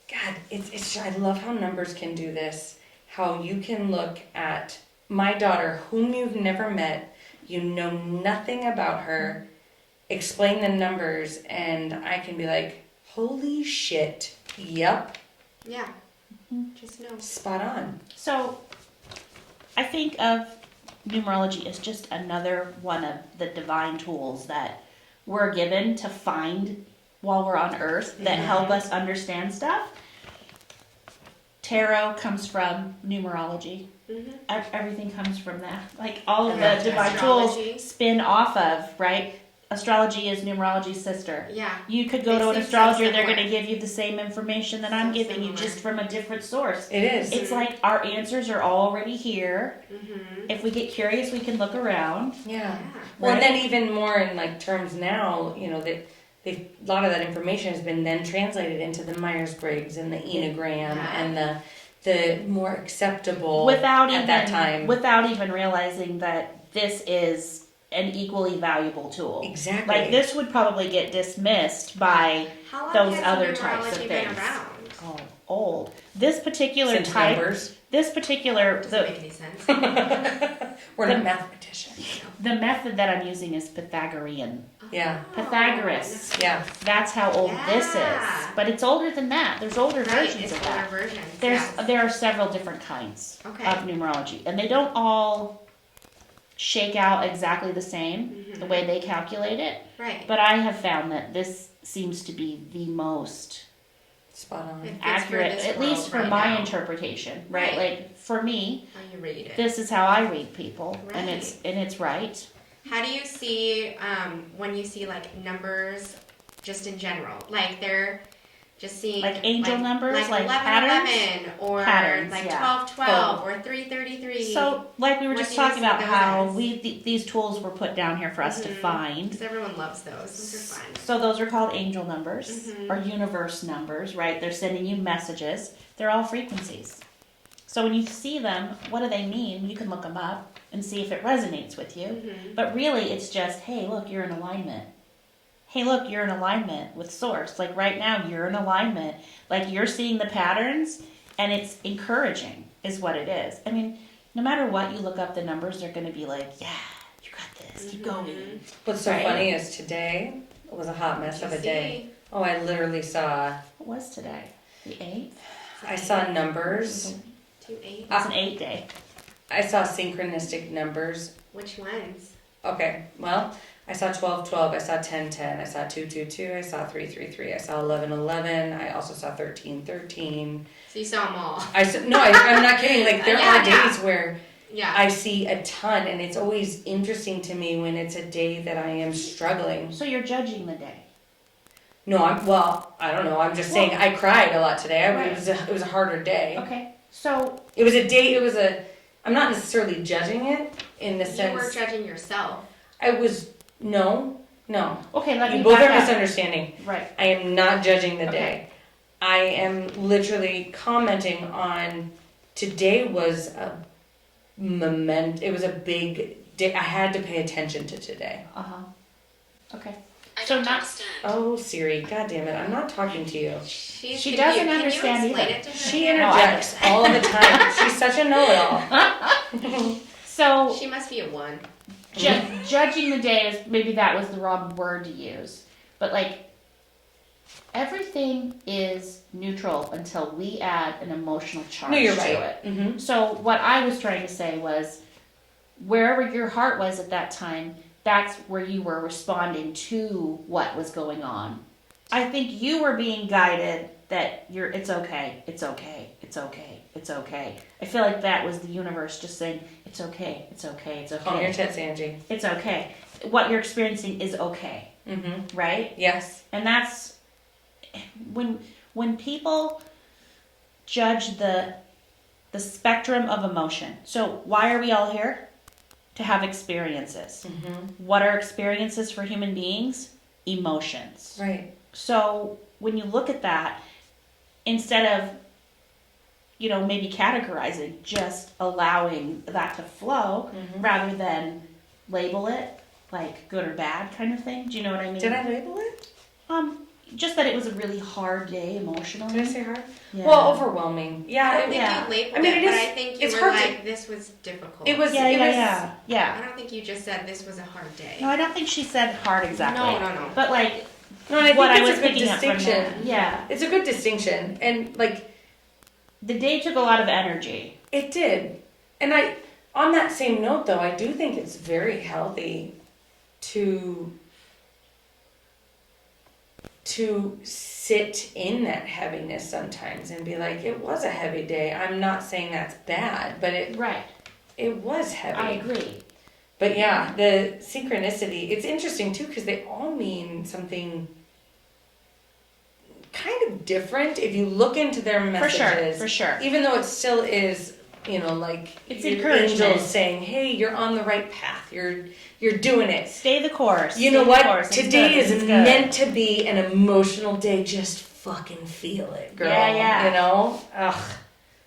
[SPEAKER 5] God, I love how numbers can do this. How you can look at my daughter, whom you've never met, you know nothing about her, explain the numbers, and I can be like, holy shit, yep,
[SPEAKER 2] Yeah. Just know.
[SPEAKER 5] spot on.
[SPEAKER 3] So I think of numerology as just another one of the divine tools that we're given to find while we're on Earth that help us understand stuff. Tarot comes from numerology. Everything comes from that. Like all of the divine
[SPEAKER 2] Astrology.
[SPEAKER 3] tools spin off of, right? Astrology is numerology's sister.
[SPEAKER 2] Yeah.
[SPEAKER 3] You could go
[SPEAKER 2] They
[SPEAKER 3] to an
[SPEAKER 2] seem so
[SPEAKER 3] astrologer, they're
[SPEAKER 2] similar.
[SPEAKER 3] going to give you the same information that I'm
[SPEAKER 2] So
[SPEAKER 3] giving you,
[SPEAKER 2] similar.
[SPEAKER 3] just from a different source.
[SPEAKER 5] It is.
[SPEAKER 3] It's like our answers are already here. If we get curious, we can look around.
[SPEAKER 5] Yeah. Well, and
[SPEAKER 3] Right?
[SPEAKER 5] then even more in like terms now, you know, that a lot of that information has been then translated into the Myers-Briggs and the Enneagram and the more acceptable
[SPEAKER 3] Without
[SPEAKER 5] at that time.
[SPEAKER 3] without even realizing that this is an equally valuable tool.
[SPEAKER 5] Exactly.
[SPEAKER 3] Like this would probably get dismissed by
[SPEAKER 2] How long
[SPEAKER 3] those
[SPEAKER 2] has
[SPEAKER 3] other types of
[SPEAKER 2] numerology been
[SPEAKER 3] things.
[SPEAKER 2] around?
[SPEAKER 3] Oh, old. This particular
[SPEAKER 5] Since
[SPEAKER 3] type.
[SPEAKER 5] numbers.
[SPEAKER 3] This particular
[SPEAKER 2] Doesn't make any sense.
[SPEAKER 5] We're not mathematicians.
[SPEAKER 3] the method that I'm using is Pythagorean.
[SPEAKER 5] Yeah.
[SPEAKER 3] Pythagoras.
[SPEAKER 5] Yeah.
[SPEAKER 3] That's how old this is.
[SPEAKER 2] Yeah.
[SPEAKER 3] But it's older than that. There's older
[SPEAKER 2] Right,
[SPEAKER 3] versions
[SPEAKER 2] it's
[SPEAKER 3] of
[SPEAKER 2] older
[SPEAKER 3] that.
[SPEAKER 2] versions.
[SPEAKER 3] There are several different kinds
[SPEAKER 2] Okay.
[SPEAKER 3] of numerology, and they don't all shake out exactly the same, the way they calculate it.
[SPEAKER 2] Right.
[SPEAKER 3] But I have found that this seems to be the most
[SPEAKER 5] Spot on.
[SPEAKER 2] It fits
[SPEAKER 3] accurate,
[SPEAKER 2] this
[SPEAKER 3] at least for
[SPEAKER 2] world
[SPEAKER 3] my
[SPEAKER 2] right now.
[SPEAKER 3] interpretation, right?
[SPEAKER 2] Right.
[SPEAKER 3] Like for me,
[SPEAKER 2] How you read it.
[SPEAKER 3] this is how I read people, and
[SPEAKER 2] Right.
[SPEAKER 3] it's right.
[SPEAKER 2] How do you see when you see like numbers just in general? Like they're just seeing
[SPEAKER 3] Like angel numbers, like
[SPEAKER 2] 11,
[SPEAKER 3] patterns?
[SPEAKER 2] 11, or
[SPEAKER 3] Patterns,
[SPEAKER 2] like
[SPEAKER 3] yeah.
[SPEAKER 2] 12, 12, or 333.
[SPEAKER 3] So, like we were
[SPEAKER 2] What
[SPEAKER 3] just
[SPEAKER 2] do you
[SPEAKER 3] talking
[SPEAKER 2] see
[SPEAKER 3] about
[SPEAKER 2] those
[SPEAKER 3] how
[SPEAKER 2] as?
[SPEAKER 3] these tools were put down here for us to find.
[SPEAKER 2] Because everyone loves those. Those are fun.
[SPEAKER 3] So those are called angel numbers or universe numbers, right? They're sending you messages. They're all frequencies. So when you see them, what do they mean? You can look them up and see if it resonates with you. But really, it's just, hey, look, you're in alignment. Hey, look, you're in alignment with source. Like right now, you're in alignment. Like you're seeing the patterns, and it's encouraging is what it is. I mean, no matter what you look up the numbers, they're going to be like, yeah, you got this. Keep going.
[SPEAKER 5] What's so
[SPEAKER 3] Right?
[SPEAKER 5] funny is today was a hot mess of a day. Oh, I literally saw.
[SPEAKER 3] What was today? The 8th?
[SPEAKER 5] I saw numbers.
[SPEAKER 2] 2-8.
[SPEAKER 3] It's an 8 day.
[SPEAKER 5] I saw synchronistic numbers.
[SPEAKER 2] Which ones?
[SPEAKER 5] Okay, well, I saw 1212, I saw 1010, I saw 222, I saw 333, I saw 1111, I also saw 1313.
[SPEAKER 2] So you saw them all.
[SPEAKER 5] I'm not kidding. Like there
[SPEAKER 2] Yeah,
[SPEAKER 5] are
[SPEAKER 2] yeah.
[SPEAKER 5] days where
[SPEAKER 2] Yeah.
[SPEAKER 5] I see a ton, and it's always interesting to me when it's a day that I am struggling.
[SPEAKER 3] So you're judging the day.
[SPEAKER 5] No, I don't know. I'm just saying I cried a lot today.
[SPEAKER 3] Right.
[SPEAKER 5] It was a harder day.
[SPEAKER 3] Okay. So
[SPEAKER 5] It was a day. I'm not necessarily judging it in the
[SPEAKER 2] You
[SPEAKER 5] sense.
[SPEAKER 2] were judging yourself.
[SPEAKER 5] I was no.
[SPEAKER 3] okay, let me
[SPEAKER 5] You both
[SPEAKER 3] back
[SPEAKER 5] are
[SPEAKER 3] up.
[SPEAKER 5] misunderstanding.
[SPEAKER 3] Right.
[SPEAKER 5] I am not judging the
[SPEAKER 3] Okay.
[SPEAKER 5] day. I am literally commenting on today was a it was a big day. I had to pay attention to today.
[SPEAKER 3] Okay.
[SPEAKER 6] I
[SPEAKER 3] So
[SPEAKER 6] don't
[SPEAKER 3] not-
[SPEAKER 6] understand.
[SPEAKER 5] Oh Siri, god damn it, I'm not talking to you.
[SPEAKER 2] She's
[SPEAKER 3] She
[SPEAKER 2] confused.
[SPEAKER 3] doesn't
[SPEAKER 2] Can
[SPEAKER 3] understand
[SPEAKER 2] you explain
[SPEAKER 3] either.
[SPEAKER 2] it to her?
[SPEAKER 5] She
[SPEAKER 3] No,
[SPEAKER 5] interjects all the time. She's such a know-it-all.
[SPEAKER 3] So
[SPEAKER 2] She must be a 1.
[SPEAKER 3] judging the day is maybe that was the wrong word to use, but like everything is neutral until we add an emotional charge
[SPEAKER 5] No, you're
[SPEAKER 3] to
[SPEAKER 5] right.
[SPEAKER 3] it.
[SPEAKER 5] Mm-hmm.
[SPEAKER 3] So what I was trying to say was, wherever your heart was at that time, that's where you were responding to what was going on. I think you were being guided that it's okay, it's okay, it's okay, it's okay. I feel like that was the universe just saying, it's okay, it's okay, it's
[SPEAKER 5] Calm your
[SPEAKER 3] okay.
[SPEAKER 5] tits, Angie.
[SPEAKER 3] It's okay. What you're experiencing is okay,
[SPEAKER 5] Mm-hmm.
[SPEAKER 3] right?
[SPEAKER 5] Yes.
[SPEAKER 3] And that's when people judge the spectrum of emotion. So why are we all here? To have experiences.
[SPEAKER 5] Mm-hmm.
[SPEAKER 3] What are experiences for human beings? Emotions.
[SPEAKER 5] Right.
[SPEAKER 3] So when you look at that, instead of maybe categorizing, just allowing that to flow
[SPEAKER 5] Mm-hmm.
[SPEAKER 3] rather than label it like good or bad kind of thing. Do you know what I mean?
[SPEAKER 5] Did I label it?
[SPEAKER 3] Just that it was a really hard day emotionally.
[SPEAKER 5] Did I say hard?
[SPEAKER 3] Yeah.
[SPEAKER 5] Well, overwhelming.
[SPEAKER 2] I
[SPEAKER 5] Yeah.
[SPEAKER 2] don't think
[SPEAKER 3] Yeah.
[SPEAKER 2] you labeled
[SPEAKER 5] I mean,
[SPEAKER 2] it,
[SPEAKER 5] it
[SPEAKER 2] but
[SPEAKER 5] is-
[SPEAKER 2] I think you
[SPEAKER 5] it's
[SPEAKER 2] were
[SPEAKER 5] hard to-
[SPEAKER 2] like, this was difficult.
[SPEAKER 5] It was.
[SPEAKER 3] Yeah,
[SPEAKER 5] it was,
[SPEAKER 3] yeah.
[SPEAKER 2] I don't think you just said this was a hard day.
[SPEAKER 3] No, I don't think she said hard exactly.
[SPEAKER 2] No.
[SPEAKER 3] But like
[SPEAKER 5] No, and I
[SPEAKER 3] what I
[SPEAKER 5] think
[SPEAKER 3] was
[SPEAKER 5] it's a good
[SPEAKER 3] picking up from
[SPEAKER 5] distinction.
[SPEAKER 3] that. Yeah.
[SPEAKER 5] It's a good distinction, and like
[SPEAKER 3] The day took a lot of energy.
[SPEAKER 5] it did. And on that same note, though, I do think it's very healthy to sit in that heaviness sometimes and be like, it was a heavy day. I'm not saying that's bad, but
[SPEAKER 3] Right.
[SPEAKER 5] it was heavy.
[SPEAKER 3] I agree.
[SPEAKER 5] But yeah, the synchronicity, it's interesting too because they all mean something kind of different if you look into their messages.
[SPEAKER 3] For sure.
[SPEAKER 5] Even though it still is, like
[SPEAKER 3] It's
[SPEAKER 5] your
[SPEAKER 3] encouragement.
[SPEAKER 5] angels saying, "Hey, you're on the right path. You're doing it."
[SPEAKER 3] Stay the course.
[SPEAKER 5] You
[SPEAKER 3] Stay
[SPEAKER 5] know
[SPEAKER 3] the
[SPEAKER 5] what?
[SPEAKER 3] course. It's
[SPEAKER 5] Today
[SPEAKER 3] good.
[SPEAKER 5] is
[SPEAKER 3] It's good.
[SPEAKER 5] meant to be an emotional day. Just fucking feel it, girl.
[SPEAKER 3] Yeah.
[SPEAKER 5] You know? Ugh.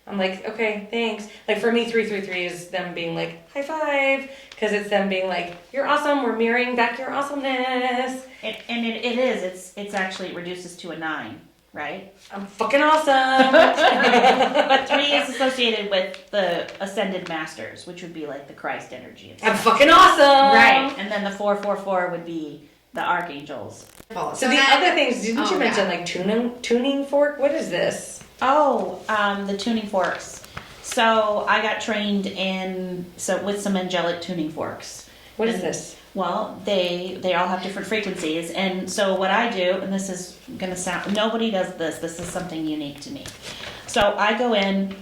[SPEAKER 5] I'm like, okay, thanks. Like for me, 333 is them being like, high five. Because it's them being like, you're awesome. We're mirroring back your awesomeness.
[SPEAKER 3] It is. It's actually, it reduces to a 9, right?
[SPEAKER 5] I'm fucking awesome.
[SPEAKER 3] But 3 is associated with the ascended masters, which would be like the Christ energy. and
[SPEAKER 5] I'm
[SPEAKER 3] stuff.
[SPEAKER 5] fucking awesome.
[SPEAKER 3] Right. And then the 444 would be the archangels.
[SPEAKER 5] So the other things, didn't you mention like tuning fork? What is this?
[SPEAKER 3] Oh, the tuning forks. So I got trained with some angelic tuning forks.
[SPEAKER 5] What is this?
[SPEAKER 3] Well, they all have different frequencies, and so what I do, and this is gonna sound, nobody does this. This is something unique to me. So I go in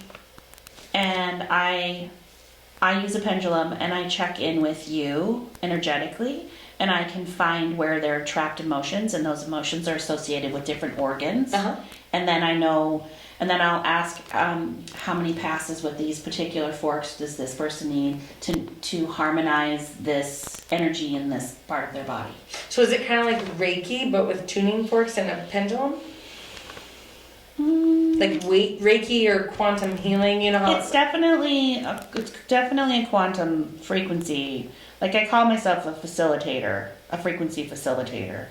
[SPEAKER 3] and I use a pendulum and I check in with you energetically, and I can find where there are trapped emotions, and those emotions are associated with different organs. And then I know, and then I'll ask how many passes with these particular forks does this person need to harmonize this energy in this part of their body.
[SPEAKER 5] So is it kind of like Reiki, but with tuning forks and a pendulum? Like Reiki or quantum healing, you know how
[SPEAKER 3] It's definitely a quantum frequency. Like I call myself a facilitator, a frequency facilitator.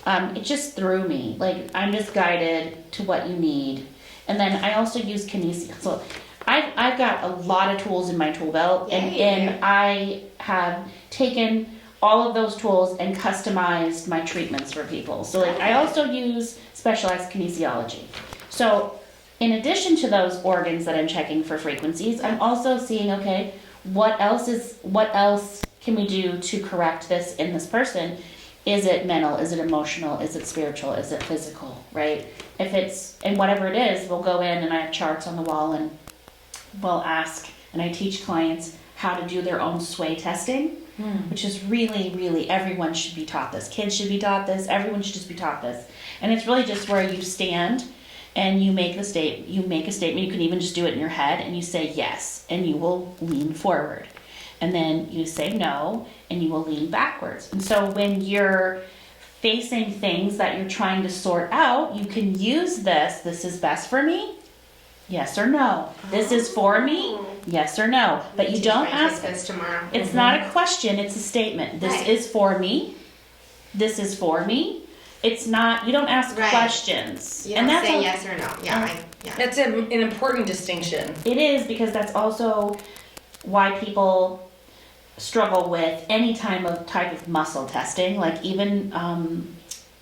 [SPEAKER 3] It just threw me. Like I'm just guided to what you need. And then I also use kinesis. So I've got a lot of tools in my tool belt, and I have taken all of those tools and customized my treatments for people. So like I also use specialized kinesiology. So in addition to those organs that I'm checking for frequencies, I'm also seeing, okay, what else can we do to correct this in this person? Is it mental? Is it emotional? Is it spiritual? Is it physical? Right? If it's, and whatever it is, we'll go in and I have charts on the wall and we'll ask, and I teach clients how to do their own sway testing, which is really, really, everyone should be taught this. Kids should be taught this. Everyone should just be taught this. And it's really just where you stand and you make a statement. You can even just do it in your head and you say yes, and you will lean forward. And then you say no, and you will lean backwards. And so when you're facing things that you're trying to sort out, you can use this. This is best for me? Yes or no. This is for me? Yes or no. But you don't ask.
[SPEAKER 2] This tomorrow.
[SPEAKER 3] It's not a question, it's a statement. This is for me. This is for me. It's not, you don't ask questions.
[SPEAKER 2] You don't say yes or no. Yeah.
[SPEAKER 5] That's an important distinction.
[SPEAKER 3] It is, because that's also why people struggle with any type of muscle testing, like even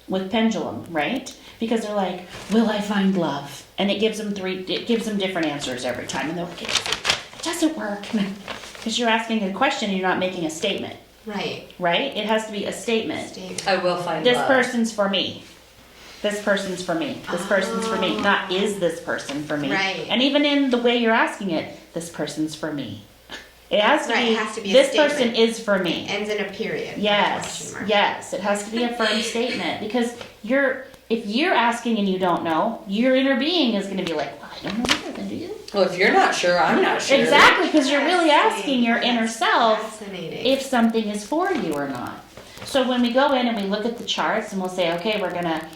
[SPEAKER 3] with pendulum, right? Because they're like, will I find love? And it gives them different answers every time, and they're like, it doesn't work. Because you're asking a question and you're not making a statement.
[SPEAKER 2] Right.
[SPEAKER 3] Right? It has to be a statement.
[SPEAKER 5] I will find
[SPEAKER 3] This
[SPEAKER 5] love.
[SPEAKER 3] person's for me. This person's for me. This person's for me. Not is this person for me.
[SPEAKER 2] Right.
[SPEAKER 3] And even in the way you're asking it, this person's for me. It has to be,
[SPEAKER 2] It has to be a
[SPEAKER 3] this
[SPEAKER 2] statement.
[SPEAKER 3] person is for me.
[SPEAKER 2] It ends in a period.
[SPEAKER 3] Yes. Yes. It has to be a firm statement, because if you're asking and you don't know, your inner being is going to be like, well, I don't know either, then do you?
[SPEAKER 5] Well, if you're not sure, I'm not sure.
[SPEAKER 3] Exactly, because you're really asking your inner self
[SPEAKER 2] Fascinating.
[SPEAKER 3] if something is for you or not. So when we go in and we look at the charts and we'll say, okay, we're gonna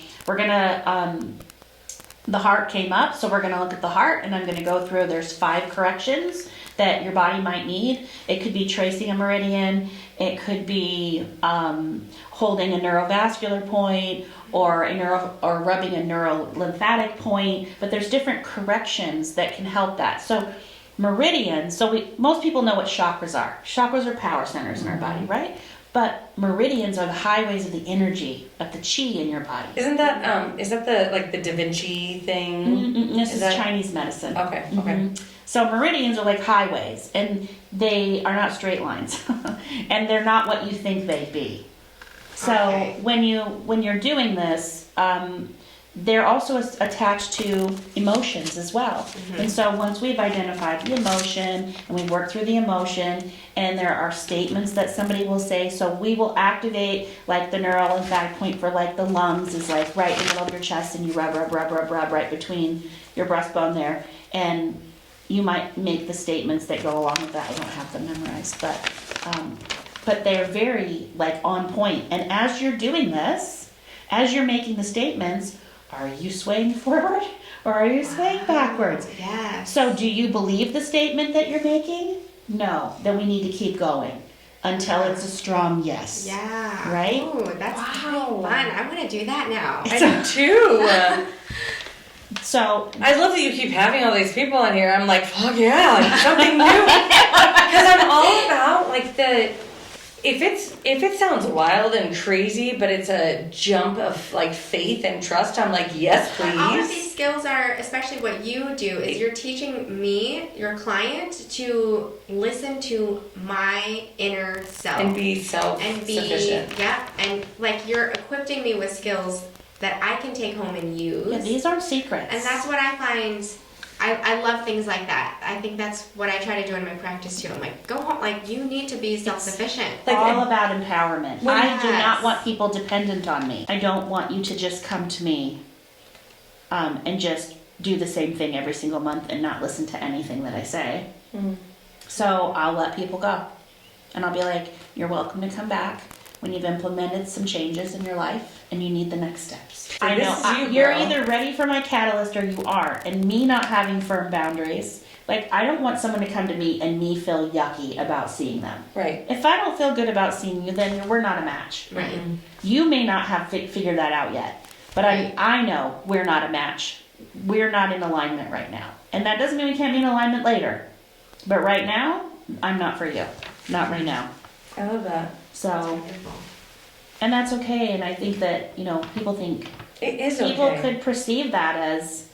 [SPEAKER 3] the heart came up, so we're gonna look at the heart, and I'm gonna go through, there's 5 corrections that your body might need. It could be tracing a meridian, it could be holding a neurovascular point, or rubbing a neurolymphatic point, but there's different corrections that can help that. So meridians, most people know what chakras are. Chakras are power centers in our body, right? But meridians are the highways of the energy, of the chi in your body.
[SPEAKER 5] Isn't that is that the Da Vinci thing?
[SPEAKER 3] This is Chinese medicine.
[SPEAKER 5] Okay.
[SPEAKER 3] So meridians are like highways, and they are not straight lines, and they're not what you think they'd be. So when you're doing this, they're also attached to emotions as well. And so once we've identified the emotion and we work through the emotion, and there are statements that somebody will say, so we will activate like the neurolymphatic point for like the lungs is like right in the middle of your chest, and you rub right between your breastbone there, and you might make the statements that go along with that. I don't have them memorized, but they're very like on point. And as you're doing this, as you're making the statements, are you swaying forward or are you swaying backwards?
[SPEAKER 2] Yes.
[SPEAKER 3] So do you believe the statement that you're making? No. Then we need to keep going until it's a strong yes.
[SPEAKER 2] Yeah.
[SPEAKER 3] Right?
[SPEAKER 2] Ooh, that's fun. I want to do that now.
[SPEAKER 5] I do too.
[SPEAKER 3] So
[SPEAKER 5] I love that you keep having all these people in here. I'm like, fuck yeah, like something new. Because I'm all about like If it sounds wild and crazy, but it's a jump of like faith and trust, I'm like, yes, please.
[SPEAKER 2] All of these skills are, especially what you do, is you're teaching me, your client, to listen to my inner self
[SPEAKER 5] And be self-sufficient.
[SPEAKER 2] and like you're equipping me with skills that I can take home and use.
[SPEAKER 3] Yeah, these aren't secrets.
[SPEAKER 2] And that's what I find. I love things like that. I think that's what I try to do in my practice too. I'm like, go home. Like, you need to be self-sufficient.
[SPEAKER 3] It's all about empowerment.
[SPEAKER 2] Well,
[SPEAKER 3] I do not
[SPEAKER 2] yes.
[SPEAKER 3] want people dependent on me. I don't want you to just come to me and just do the same thing every single month and not listen to anything that I say.
[SPEAKER 5] Mhm.
[SPEAKER 3] So I'll let people go. And I'll be like, you're welcome to come back when you've implemented some changes in your life and you need the next steps.
[SPEAKER 5] So
[SPEAKER 3] I
[SPEAKER 5] this
[SPEAKER 3] know
[SPEAKER 5] is you,
[SPEAKER 3] you're
[SPEAKER 5] girl.
[SPEAKER 3] either ready for my catalyst or you aren't. And me not having firm boundaries, like I don't want someone to come to me and me feel yucky about seeing them.
[SPEAKER 5] Right.
[SPEAKER 3] If I don't feel good about seeing you, then we're not a match.
[SPEAKER 2] Right.
[SPEAKER 3] You may not have figured that out yet, but
[SPEAKER 2] Right.
[SPEAKER 3] I know we're not a match. We're not in alignment right now. And that doesn't mean we can't be in alignment later. But right now, I'm not for you. Not right now.
[SPEAKER 5] I love that.
[SPEAKER 3] So, and that's okay. And I think that, people think
[SPEAKER 5] It is
[SPEAKER 3] people
[SPEAKER 5] okay.
[SPEAKER 3] could perceive that as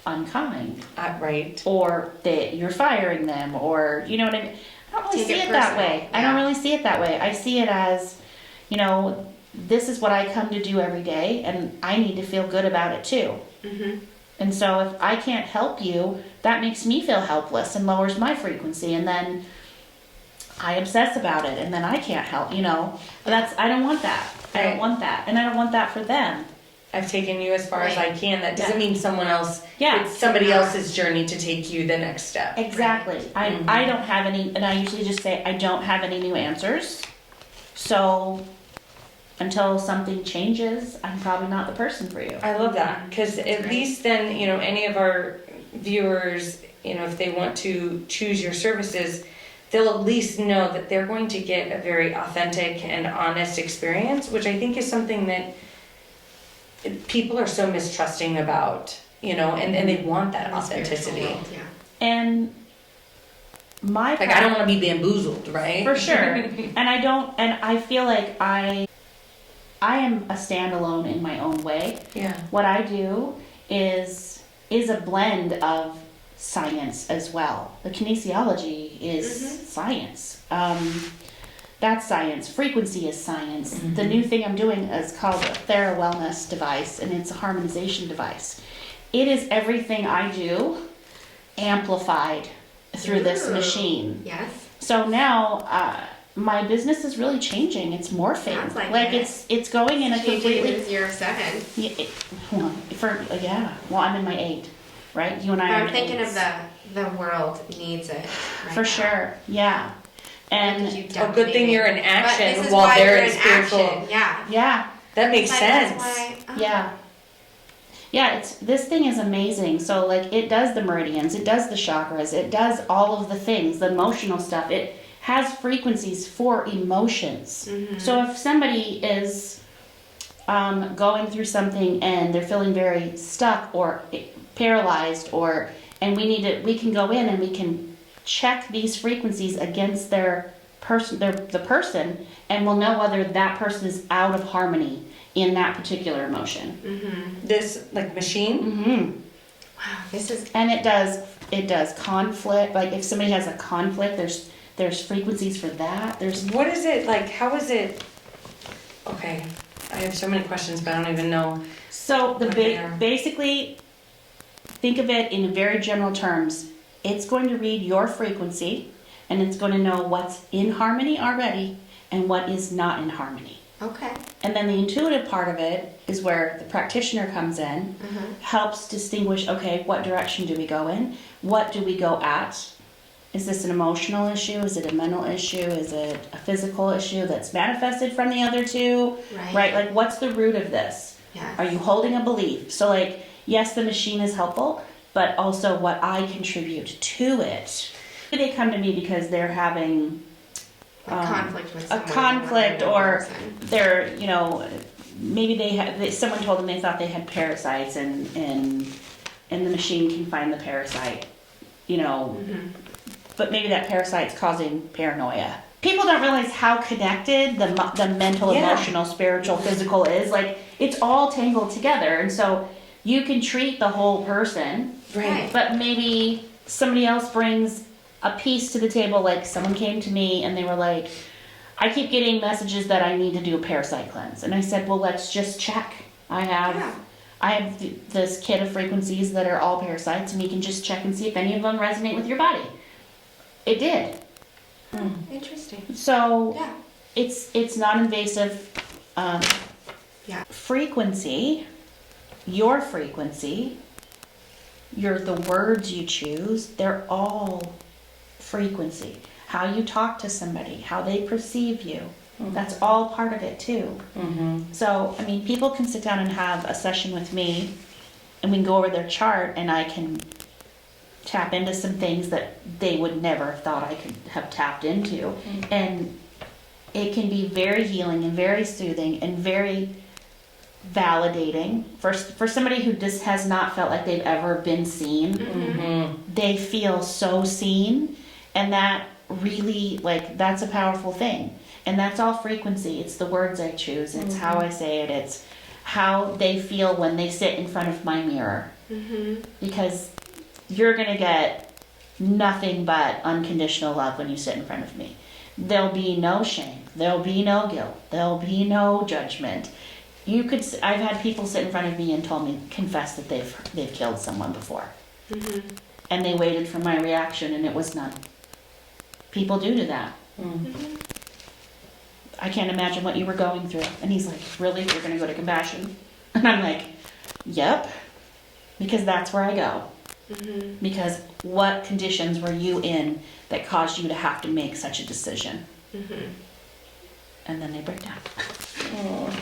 [SPEAKER 3] unkind
[SPEAKER 5] Right.
[SPEAKER 3] or that you're firing them or, you know what I mean? I don't really
[SPEAKER 2] Take
[SPEAKER 3] see
[SPEAKER 2] it
[SPEAKER 3] it that
[SPEAKER 2] personal,
[SPEAKER 3] way. I don't
[SPEAKER 2] yeah.
[SPEAKER 3] really see it that way. I see it as, this is what I come to do every day and I need to feel good about it too.
[SPEAKER 2] Mm-hmm.
[SPEAKER 3] And so if I can't help you, that makes me feel helpless and lowers my frequency and then I obsess about it and then I can't help, I don't want that. I don't
[SPEAKER 5] Right.
[SPEAKER 3] want that. And I don't want that for them.
[SPEAKER 5] I've taken you as far as I
[SPEAKER 2] Right.
[SPEAKER 5] can. That doesn't
[SPEAKER 3] Yeah.
[SPEAKER 5] mean someone else.
[SPEAKER 3] Yeah.
[SPEAKER 5] It's somebody else's journey to take you the next step.
[SPEAKER 3] Exactly. I don't have any, and I usually just say, I don't have any new answers. So until something changes, I'm probably not the person for you.
[SPEAKER 5] I love that because at
[SPEAKER 2] great.
[SPEAKER 5] least then any of our viewers, if they want to choose your services, they'll at least know that they're going to get a very authentic and honest experience, which I think is something that people are so mistrusting about, and they want that authenticity.
[SPEAKER 2] Yeah.
[SPEAKER 3] And my
[SPEAKER 5] Like, I don't want to be bamboozled, right?
[SPEAKER 3] for sure. And I feel like I am a standalone in my own way.
[SPEAKER 5] Yeah.
[SPEAKER 3] What I do is a blend of science as well. The kinesiology is science. That's science. Frequency is science. The new thing I'm doing is called a Thera Wellness device, and it's a harmonization device. It is everything I do amplified through this
[SPEAKER 2] Ooh.
[SPEAKER 3] machine.
[SPEAKER 2] Yes.
[SPEAKER 3] So now my business is really changing. It's morphing.
[SPEAKER 2] Sounds like it.
[SPEAKER 3] it's going in a
[SPEAKER 2] Changing
[SPEAKER 3] completely
[SPEAKER 2] with your 7.
[SPEAKER 3] well, I'm in my 8, right? You and I
[SPEAKER 2] But
[SPEAKER 3] are
[SPEAKER 2] I'm
[SPEAKER 3] in
[SPEAKER 2] thinking
[SPEAKER 3] eights.
[SPEAKER 2] of the world needs it. Right
[SPEAKER 3] For
[SPEAKER 2] now.
[SPEAKER 3] sure, yeah. And
[SPEAKER 5] Oh, good thing you're in
[SPEAKER 2] But
[SPEAKER 5] action
[SPEAKER 2] this is
[SPEAKER 5] while
[SPEAKER 2] why
[SPEAKER 5] they're
[SPEAKER 2] you're
[SPEAKER 5] in spiritual.
[SPEAKER 2] action. Yeah.
[SPEAKER 3] yeah,
[SPEAKER 5] That makes
[SPEAKER 2] Like,
[SPEAKER 5] sense.
[SPEAKER 2] that's why-
[SPEAKER 3] yeah. Yeah, this thing is amazing. So like it does the meridians, it does the chakras, it does all of the things, the emotional stuff. It has frequencies for emotions. So if somebody is going through something and they're feeling very stuck or paralyzed and we can go in and we can check these frequencies against the person, and we'll know whether that person is out of harmony in that particular emotion.
[SPEAKER 5] This machine.
[SPEAKER 3] Mm-hmm.
[SPEAKER 2] Wow, this is
[SPEAKER 3] And it does conflict. Like if somebody has a conflict, there's frequencies for that. There's
[SPEAKER 5] What is it like? How is it? Okay, I have so many questions, but I don't even know.
[SPEAKER 3] so the
[SPEAKER 5] Okay.
[SPEAKER 3] basically think of it in very general terms. It's going to read your frequency and it's going to know what's in harmony already and what is not in harmony.
[SPEAKER 2] okay.
[SPEAKER 3] And then the intuitive part of it is where the practitioner comes in, helps distinguish, okay, what direction do we go in? What do we go at? Is this an emotional issue? Is it a mental issue? Is it a physical issue that's manifested from the other two? Right? Like, what's the root of this?
[SPEAKER 2] Yes.
[SPEAKER 3] Are you holding a belief? So, like, yes, the machine is helpful, but also what I contribute to it. They come to me because they're having
[SPEAKER 2] A conflict with
[SPEAKER 3] a
[SPEAKER 2] someone.
[SPEAKER 3] conflict,
[SPEAKER 2] another
[SPEAKER 3] or
[SPEAKER 2] person.
[SPEAKER 3] they're, maybe someone told them they thought they had parasites and the machine can find the parasite, but maybe that parasite's causing paranoia. people don't realize how connected the mental,
[SPEAKER 5] Yeah.
[SPEAKER 3] emotional, spiritual, physical is. Like, it's all tangled together. And so you can treat the whole person,
[SPEAKER 2] Right.
[SPEAKER 3] but maybe somebody else brings a piece to the table. Like, someone came to me and they were like, I keep getting messages that I need to do a parasite cleanse. And I said, well, let's just check. I have this kit of frequencies that are all parasites, and we can just check and see if any of them resonate with your body. It did.
[SPEAKER 2] Interesting.
[SPEAKER 3] So
[SPEAKER 2] Yeah.
[SPEAKER 3] it's non-invasive frequency, your frequency, the words you choose, they're all frequency. How you talk to somebody, how they perceive you, that's all part of it too. So, I mean, people can sit down and have a session with me, and we can go over their chart, and I can tap into some things that they would never have thought I could have tapped into. And it can be very healing and very soothing and very validating for somebody who just has not felt like they've ever been seen. They feel so seen, and that really, like, that's a powerful thing. And that's all frequency. It's the words I choose, it's how I say it, it's how they feel when they sit in front of my mirror. Because you're gonna get nothing but unconditional love when you sit in front of me. There'll be no shame, there'll be no guilt, there'll be no judgment. I've had people sit in front of me and told me, confess that they've killed someone before. And they waited for my reaction, and it was none. People do that. I can't imagine what you were going through. And he's like, really? You're going to go to compassion? And I'm like, yep. Because that's where I go. Because what conditions were you in that caused you to have to make such a decision? And then they break down.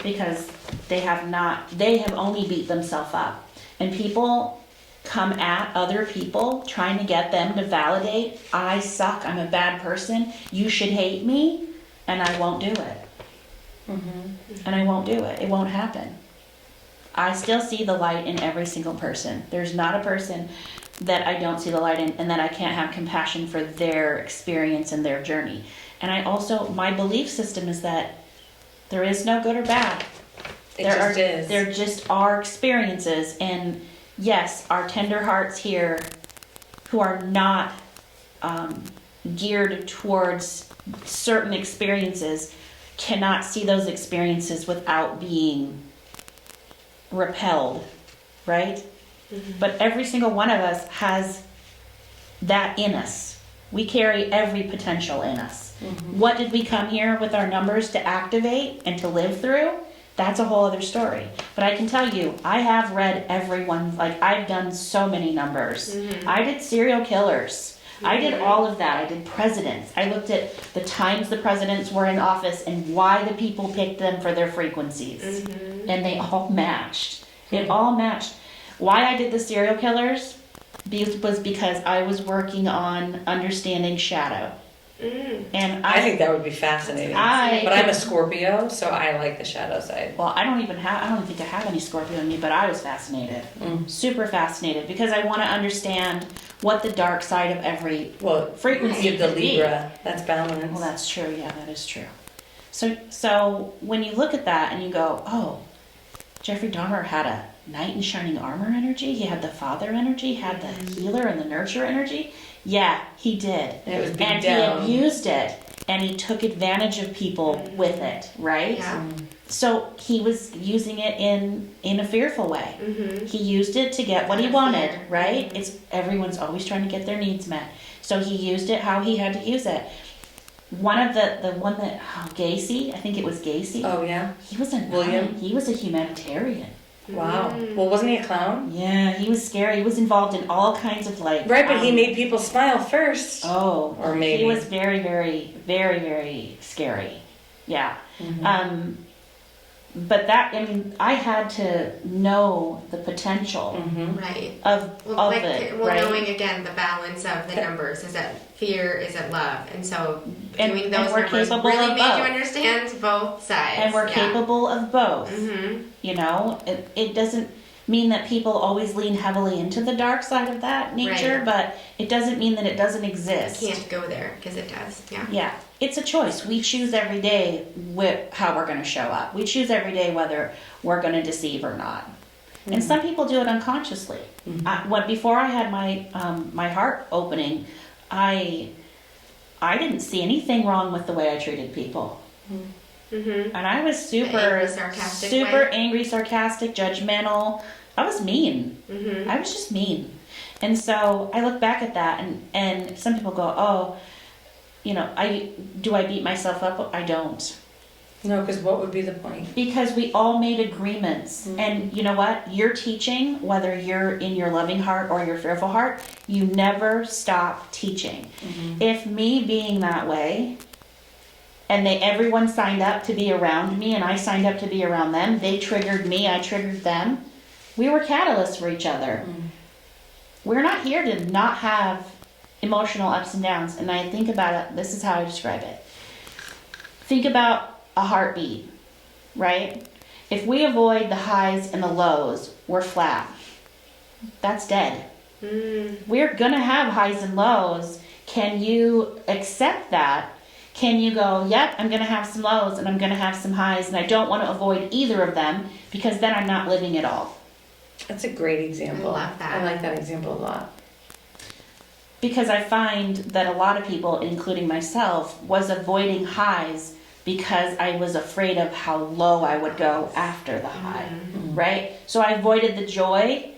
[SPEAKER 3] Because they have only beat themselves up. And people come at other people trying to get them to validate, I suck, I'm a bad person, you should hate me, and I won't do it. And I won't do it. It won't happen. I still see the light in every single person. There's not a person that I don't see the light in, and that I can't have compassion for their experience and their journey. And I also, my belief system is that there is no good or bad. There just are experiences, and yes, our tender hearts here who are not geared towards certain experiences cannot see those experiences without being repelled, right? But every single one of us has that in us. We carry every potential in us. What did we come here with our numbers to activate and to live through? That's a whole other story. But I can tell you, I have read everyone, like, I've done so many numbers. I did serial killers. I did all of that. I did presidents. I looked at the times the presidents were in office and why the people picked them for their frequencies. And they all matched. It all matched. Why I did the serial killers was because I was working on understanding shadow. And
[SPEAKER 5] I think that would be fascinating. But I'm a Scorpio, so I like the shadow side.
[SPEAKER 3] Well, I don't think I have any Scorpio in me, but I was fascinated. Super fascinated, because I want to understand what the dark side of every frequency
[SPEAKER 5] Give the
[SPEAKER 3] could be.
[SPEAKER 5] Libra, that's balance.
[SPEAKER 3] Well, that's true. Yeah, that is true. So when you look at that and you go, oh, Jeffrey Dahmer had a knight in shining armor energy. He had the father energy, had the healer and the nurturer energy. Yeah, he did.
[SPEAKER 5] And it was beat
[SPEAKER 3] and
[SPEAKER 5] down.
[SPEAKER 3] He abused it, and he took advantage of people with it, right?
[SPEAKER 2] Yeah.
[SPEAKER 3] So he was using it in a fearful way. He used it to get what he wanted, right? Everyone's always trying to get their needs met. So he used it how he had to use it. Gacy, I think it was Gacy.
[SPEAKER 5] Oh yeah.
[SPEAKER 3] He was he was a humanitarian.
[SPEAKER 5] Wow. Well, wasn't he a clown?
[SPEAKER 3] Yeah, he was scary. He was involved in all kinds of
[SPEAKER 5] Right, but he made people smile first.
[SPEAKER 3] Oh,
[SPEAKER 5] or maybe
[SPEAKER 3] he was very, very, very, very scary. Yeah. But I had to know the potential
[SPEAKER 2] Right.
[SPEAKER 3] of it. Right?
[SPEAKER 2] Knowing again the balance of the numbers. Is it fear? Is it love? And so doing those
[SPEAKER 3] we're
[SPEAKER 2] numbers
[SPEAKER 3] capable
[SPEAKER 2] really
[SPEAKER 3] of
[SPEAKER 2] made
[SPEAKER 3] both.
[SPEAKER 2] you understand both sides.
[SPEAKER 3] And we're capable of both. You know, it doesn't mean that people always lean heavily into the dark side of that nature,
[SPEAKER 2] Right.
[SPEAKER 3] but it doesn't mean that it doesn't exist.
[SPEAKER 2] You can't go there because it does. Yeah.
[SPEAKER 3] Yeah, it's a choice. We choose every day how we're going to show up. We choose every day whether we're going to deceive or not. And some people do it unconsciously. Before I had my heart opening, I didn't see anything wrong with the way I treated people. And I was super angry, sarcastic, judgmental. I was mean. I was just mean. And so I look back at that, and some people go, oh, you know, do I beat myself up? I don't.
[SPEAKER 5] No, because what would be the point?
[SPEAKER 3] Because we all made agreements. And you know what? You're teaching, whether you're in your loving heart or your fearful heart, you never stop teaching. If me being that way, and everyone signed up to be around me, and I signed up to be around them, they triggered me, I triggered them, we were catalysts for each other. We're not here to not have emotional ups and downs. And I think about it, this is how I describe it. Think about a heartbeat, right? If we avoid the highs and the lows, we're flat. That's dead. We're gonna have highs and lows. Can you accept that? Can you go, yep, I'm gonna have some lows and I'm gonna have some highs, and I don't want to avoid either of them, because then I'm not living it all.
[SPEAKER 5] That's a great example.
[SPEAKER 2] I love that.
[SPEAKER 5] I like that example a lot.
[SPEAKER 3] Because I find that a lot of people, including myself, was avoiding highs because I was afraid of how low I would go after the high, right? So I avoided the joy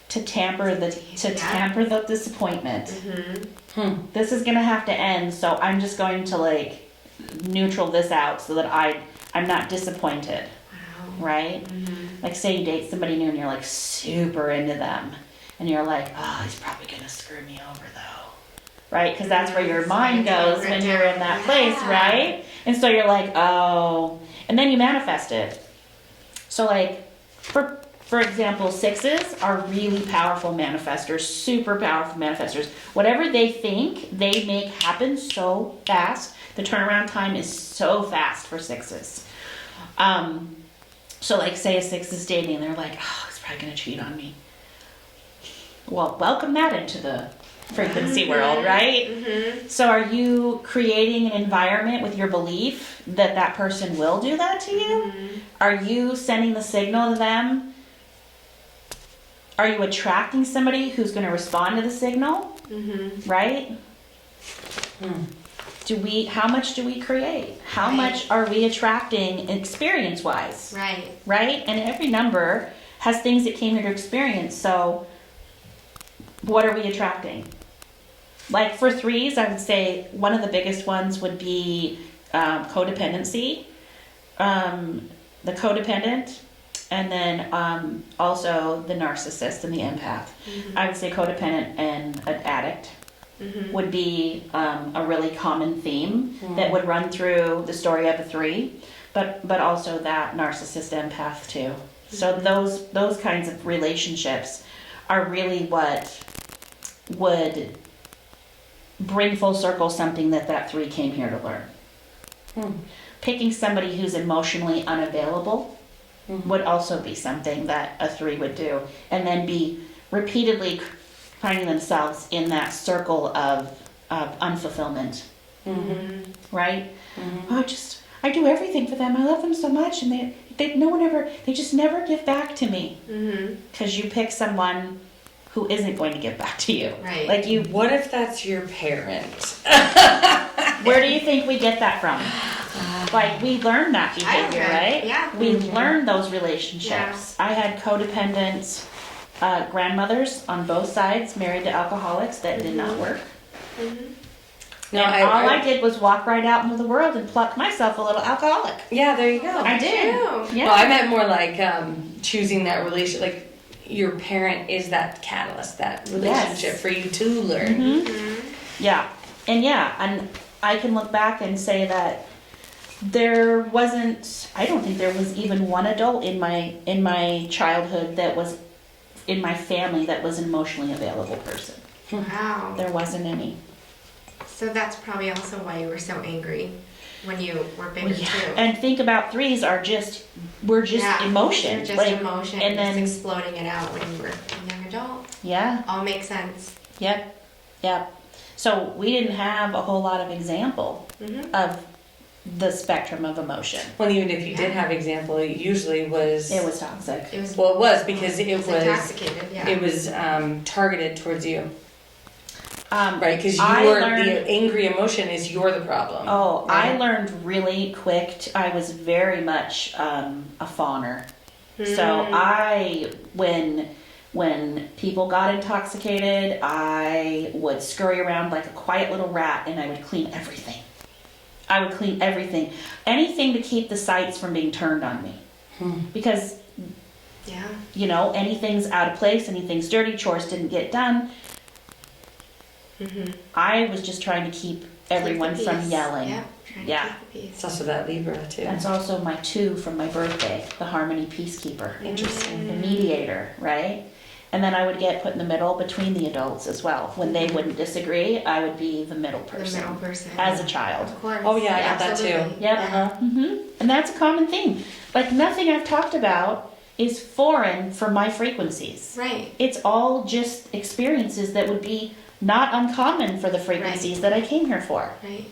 [SPEAKER 3] to tamper the disappointment. This is gonna have to end, so I'm just going to like neutral this out so that I'm not disappointed, right? Like say you date somebody new and you're like super into them, and you're like, oh, he's probably gonna screw me over though, right? Because that's where your mind goes when you're in that place, right? And so you're like, oh, and then you manifest it. So like, for example, 6s are really powerful manifestors, super powerful manifestors. Whatever they think, they make happen so fast. The turnaround time is so fast for 6s. So like say a 6 is dating and they're like, oh, he's probably gonna cheat on me. Well, welcome that into the frequency world, right? So are you creating an environment with your belief that that person will do that to you? Are you sending the signal to them? Are you attracting somebody who's going to respond to the signal? Right? How much do we create? How much are we attracting experience-wise? Right? And every number has things that came here to experience. So what are we attracting? Like for 3s, I would say one of the biggest ones would be codependency, the codependent, and then also the narcissist and the empath. I would say codependent and an addict would be a really common theme that would run through the story of a 3, but also that narcissist empath too. So those kinds of relationships are really what would bring full circle something that 3 came here to learn. Picking somebody who's emotionally unavailable would also be something that a 3 would do, and then be repeatedly finding themselves in that circle of unfulfillment. Right? Oh, I do everything for them. I love them so much, and they just never give back to me. Because you pick someone who isn't going to give back to you.
[SPEAKER 2] Right.
[SPEAKER 3] Like you.
[SPEAKER 5] What if that's your parent?
[SPEAKER 3] Where do you think we get that from? Like we learn that behavior, right?
[SPEAKER 2] Yeah.
[SPEAKER 3] We learn those relationships. I had codependent grandmothers on both sides, married to alcoholics, that did not work.
[SPEAKER 5] No,
[SPEAKER 3] and all I did was walk right out into the world and pluck myself a little alcoholic.
[SPEAKER 5] Yeah, there you go.
[SPEAKER 3] I did. Yeah.
[SPEAKER 5] No, I meant more like choosing that relationship. Like your parent is that catalyst, that relationship for you to learn.
[SPEAKER 3] Yeah, and I can look back and say that there wasn't. I don't think there was even one adult in my childhood that was in my family that was an emotionally available person.
[SPEAKER 2] Wow.
[SPEAKER 3] There wasn't any.
[SPEAKER 2] So that's probably also why you were so angry when you were bigger too.
[SPEAKER 3] And think about 3s we're just emotion.
[SPEAKER 2] You're just
[SPEAKER 3] like,
[SPEAKER 2] emotion,
[SPEAKER 3] and then
[SPEAKER 2] just exploding it out when you were a young adult.
[SPEAKER 3] Yeah.
[SPEAKER 2] All makes sense.
[SPEAKER 3] Yep. So we didn't have a whole lot of example of the spectrum of emotion.
[SPEAKER 5] Well, even if you did have example, it usually was.
[SPEAKER 3] It was toxic.
[SPEAKER 2] It was.
[SPEAKER 5] Well, it was because it was
[SPEAKER 2] intoxicated. Yeah.
[SPEAKER 5] it was targeted towards you,
[SPEAKER 3] Um,
[SPEAKER 5] right? Because
[SPEAKER 3] I
[SPEAKER 5] you're
[SPEAKER 3] learned-
[SPEAKER 5] the angry emotion is you're the problem.
[SPEAKER 3] Oh,
[SPEAKER 5] right?
[SPEAKER 3] I learned really quick. I was very much a fawner. So when people got intoxicated, I would scurry around like a quiet little rat, and I would clean everything. I would clean everything, anything to keep the sights from being turned on me, because
[SPEAKER 2] Yeah.
[SPEAKER 3] you know, anything's out of place, anything's dirty, chores didn't get done. I was just trying to keep everyone
[SPEAKER 2] Keep the
[SPEAKER 3] from
[SPEAKER 2] peace.
[SPEAKER 3] yelling.
[SPEAKER 2] Yeah. Trying
[SPEAKER 3] Yeah.
[SPEAKER 2] To keep the peace.
[SPEAKER 5] It's also that Libra too.
[SPEAKER 3] That's also my 2 from my birthday, the Harmony Peacekeeper.
[SPEAKER 5] Interesting.
[SPEAKER 3] The mediator, right? And then I would get put in the middle between the adults as well. When they wouldn't disagree, I would be the middle person.
[SPEAKER 2] The middle person.
[SPEAKER 3] As a child.
[SPEAKER 2] Of course.
[SPEAKER 5] Oh, yeah, I got that too.
[SPEAKER 2] Absolutely.
[SPEAKER 3] Yep.
[SPEAKER 2] Yeah.
[SPEAKER 3] And that's a common thing. Like nothing I've talked about is foreign for my frequencies.
[SPEAKER 2] Right.
[SPEAKER 3] It's all just experiences that would be not uncommon for the frequencies that I came here for.
[SPEAKER 2] Right.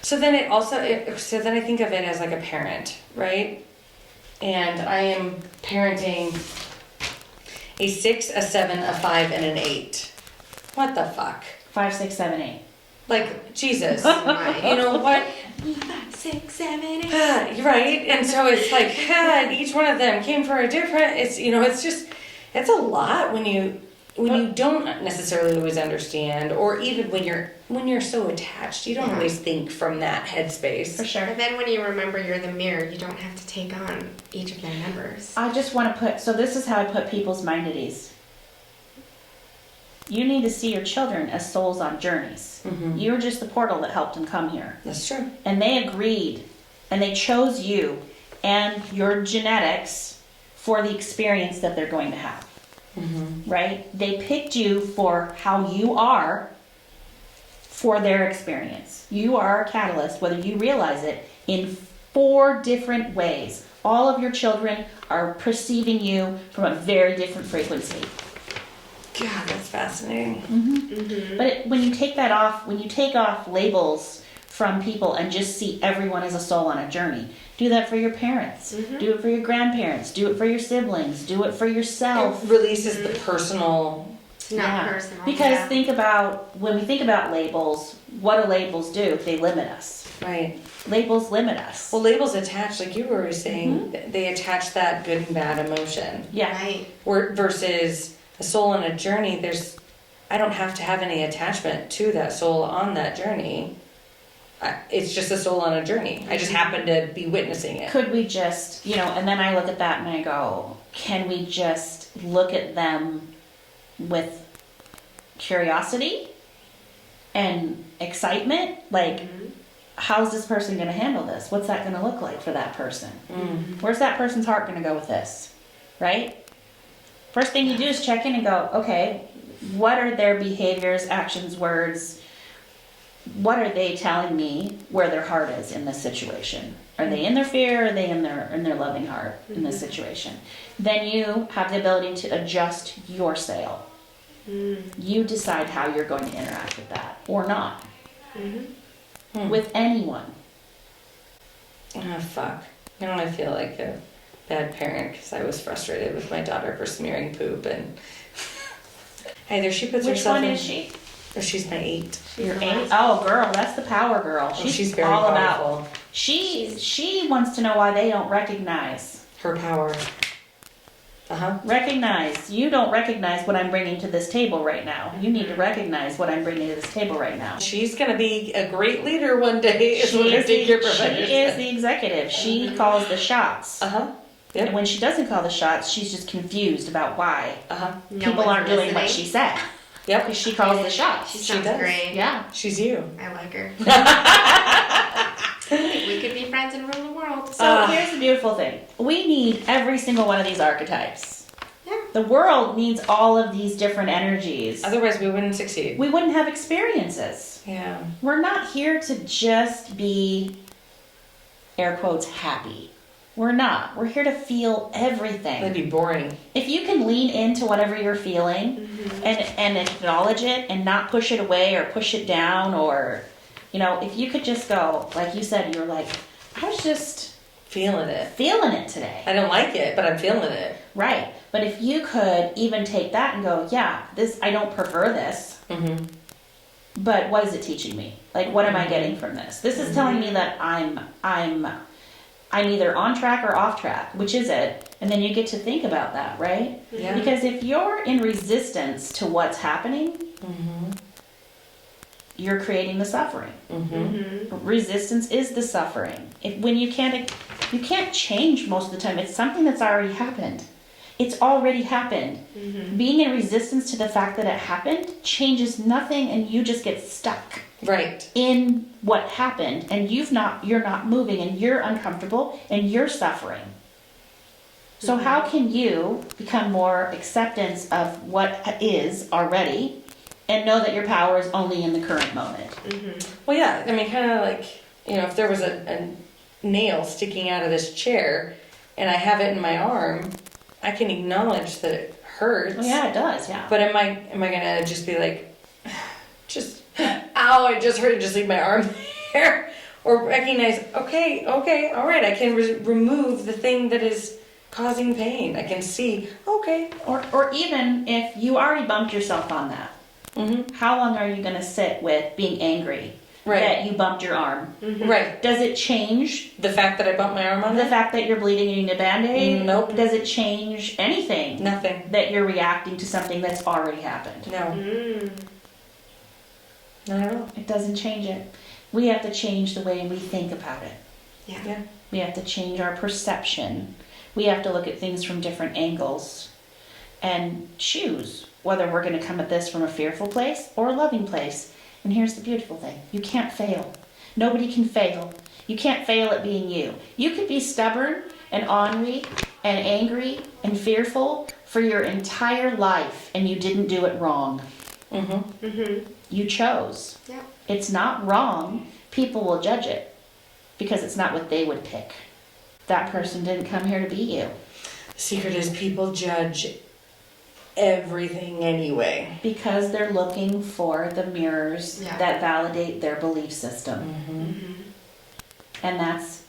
[SPEAKER 5] So then so then I think of it as like a parent, right? And I am parenting a 6, a 7, a 5, and an 8. What the fuck?
[SPEAKER 3] 5, 6, 7, 8.
[SPEAKER 5] Like, Jesus.
[SPEAKER 2] Right.
[SPEAKER 5] You know what?
[SPEAKER 2] 5, 6, 7, 8.
[SPEAKER 5] You're right. And so it's like, God, each one of them came for a different, it's, you know, it's just, it's a lot when you don't necessarily always understand, or even when you're so attached, you don't
[SPEAKER 2] Yeah.
[SPEAKER 5] always think from that headspace.
[SPEAKER 3] For sure.
[SPEAKER 2] But then when you remember you're the mirror, you don't have to take on each of their members.
[SPEAKER 3] I just want to put, so this is how I put people's mind at ease. You need to see your children as souls on journeys. You're just the portal that helped them come here.
[SPEAKER 5] That's true.
[SPEAKER 3] And they agreed, and they chose you and your genetics for the experience that they're going to have. Right? They picked you for how you are for their experience. You are a catalyst, whether you realize it, in 4 different ways. All of your children are perceiving you from a very different frequency.
[SPEAKER 5] God, that's fascinating.
[SPEAKER 3] But when you take that off, when you take off labels from people and just see everyone as a soul on a journey, do that for your parents, do it for your grandparents, do it for your siblings, do it for yourself.
[SPEAKER 5] It releases the personal.
[SPEAKER 2] It's not personal.
[SPEAKER 3] Because
[SPEAKER 2] yeah.
[SPEAKER 3] think about, when we think about labels, what do labels do? They limit us.
[SPEAKER 5] Right.
[SPEAKER 3] Labels limit us.
[SPEAKER 5] Well, labels attach, like you were saying, they attach that good and bad emotion.
[SPEAKER 3] Yeah.
[SPEAKER 2] Right.
[SPEAKER 5] Versus a soul on a journey, I don't have to have any attachment to that soul on that journey. It's just a soul on a journey. I just happen to be witnessing it.
[SPEAKER 3] Could we just, and then I look at that and I go, can we just look at them with curiosity and excitement? Like, how's this person going to handle this? What's that going to look like for that person? Where's that person's heart going to go with this? Right? First thing you do is check in and go, okay, what are their behaviors, actions, words? What are they telling me where their heart is in this situation? Are they in their fear, or are they in their loving heart in this situation? Then you have the ability to adjust your sail. You decide how you're going to interact with that or not. With anyone.
[SPEAKER 5] Oh, fuck. Now I feel like a bad parent because I was frustrated with my daughter for smearing poop, and either she puts
[SPEAKER 3] Which
[SPEAKER 5] herself
[SPEAKER 3] one
[SPEAKER 5] in.
[SPEAKER 3] is she?
[SPEAKER 5] Or she's my 8.
[SPEAKER 3] You're 8? Oh, girl, that's the power girl.
[SPEAKER 5] She's very
[SPEAKER 3] all
[SPEAKER 5] powerful.
[SPEAKER 3] about. She wants to know why they don't recognize.
[SPEAKER 5] Her power.
[SPEAKER 3] Recognize. You don't recognize what I'm bringing to this table right now. You need to recognize what I'm bringing to this table right now.
[SPEAKER 5] She's gonna be a great leader one day. Is what I think your provider
[SPEAKER 3] she is the executive. She calls the shots.
[SPEAKER 5] Yep.
[SPEAKER 3] And when she doesn't call the shots, she's just confused about why
[SPEAKER 2] No
[SPEAKER 3] people
[SPEAKER 2] one's
[SPEAKER 3] aren't doing what
[SPEAKER 2] listening.
[SPEAKER 3] she said.
[SPEAKER 5] Yep.
[SPEAKER 3] Because she calls the shots.
[SPEAKER 2] She
[SPEAKER 5] She
[SPEAKER 2] sounds
[SPEAKER 5] does.
[SPEAKER 2] great.
[SPEAKER 3] Yeah.
[SPEAKER 5] She's you.
[SPEAKER 2] I like her. We could be friends and rule the world.
[SPEAKER 3] So here's the beautiful thing. We need every single one of these archetypes.
[SPEAKER 2] Yeah.
[SPEAKER 3] The world needs all of these different energies.
[SPEAKER 5] Otherwise, we wouldn't succeed.
[SPEAKER 3] We wouldn't have experiences.
[SPEAKER 5] Yeah.
[SPEAKER 3] We're not here to just be, air quotes, happy. We're not. We're here to feel everything.
[SPEAKER 5] That'd be boring.
[SPEAKER 3] If you can lean into whatever you're feeling and acknowledge it and not push it away or push it down, or, you know, if you could just go, like you said, you're like, I was just
[SPEAKER 5] Feeling it.
[SPEAKER 3] feeling it today.
[SPEAKER 5] I don't like it, but I'm feeling it.
[SPEAKER 3] Right. But if you could even take that and go, yeah, this, I don't prefer this,
[SPEAKER 5] Mm-hmm.
[SPEAKER 3] but what is it teaching me? Like, what am I getting from this? This is telling me that I'm either on track or off track. Which is it? And then you get to think about that, right?
[SPEAKER 5] Yeah.
[SPEAKER 3] Because if you're in resistance to what's happening,
[SPEAKER 5] Mm-hmm.
[SPEAKER 3] you're creating the suffering.
[SPEAKER 5] Mm-hmm.
[SPEAKER 3] Resistance is the suffering. When you can't change most of the time. It's something that's already happened. It's already happened. Being in resistance to the fact that it happened changes nothing, and you just get stuck
[SPEAKER 5] Right.
[SPEAKER 3] in what happened, and you're not moving, and you're uncomfortable, and you're suffering. So how can you become more acceptance of what is already, and know that your power is only in the current moment?
[SPEAKER 5] Well, yeah. I mean, kind of like, you know, if there was a nail sticking out of this chair, and I have it in my arm, I can acknowledge that it hurts.
[SPEAKER 3] Well, yeah, it does. Yeah.
[SPEAKER 5] But am I gonna just be like, just ow, it just hurt, and just leave my arm there, or recognize, okay, all right, I can remove the thing that is causing pain. I can see, okay.
[SPEAKER 3] Or even if you already bumped yourself on that,
[SPEAKER 5] Mm-hmm.
[SPEAKER 3] how long are you going to sit with being angry
[SPEAKER 5] Right.
[SPEAKER 3] that you bumped your arm?
[SPEAKER 5] Right.
[SPEAKER 3] Does it change
[SPEAKER 5] The fact that I bumped my arm on
[SPEAKER 3] the
[SPEAKER 5] it?
[SPEAKER 3] fact that you're bleeding and you need a Band-Aid?
[SPEAKER 5] Nope.
[SPEAKER 3] Does it change anything
[SPEAKER 5] Nothing.
[SPEAKER 3] that you're reacting to something that's already happened?
[SPEAKER 5] No. Not at all.
[SPEAKER 3] It doesn't change it. We have to change the way we think about it.
[SPEAKER 5] Yeah.
[SPEAKER 3] We have to change our perception. We have to look at things from different angles and choose whether we're going to come at this from a fearful place or a loving place. And here's the beautiful thing. You can't fail. Nobody can fail. You can't fail at being you. You could be stubborn and ornery and angry and fearful for your entire life, and you didn't do it wrong.
[SPEAKER 5] Mm-hmm.
[SPEAKER 3] You chose.
[SPEAKER 2] Yeah.
[SPEAKER 3] It's not wrong. People will judge it because it's not what they would pick. That person didn't come here to be you.
[SPEAKER 5] The secret is people judge everything anyway.
[SPEAKER 3] Because they're looking for the mirrors
[SPEAKER 2] Yeah.
[SPEAKER 3] that validate their belief system.
[SPEAKER 5] Mm-hmm.
[SPEAKER 3] And that's,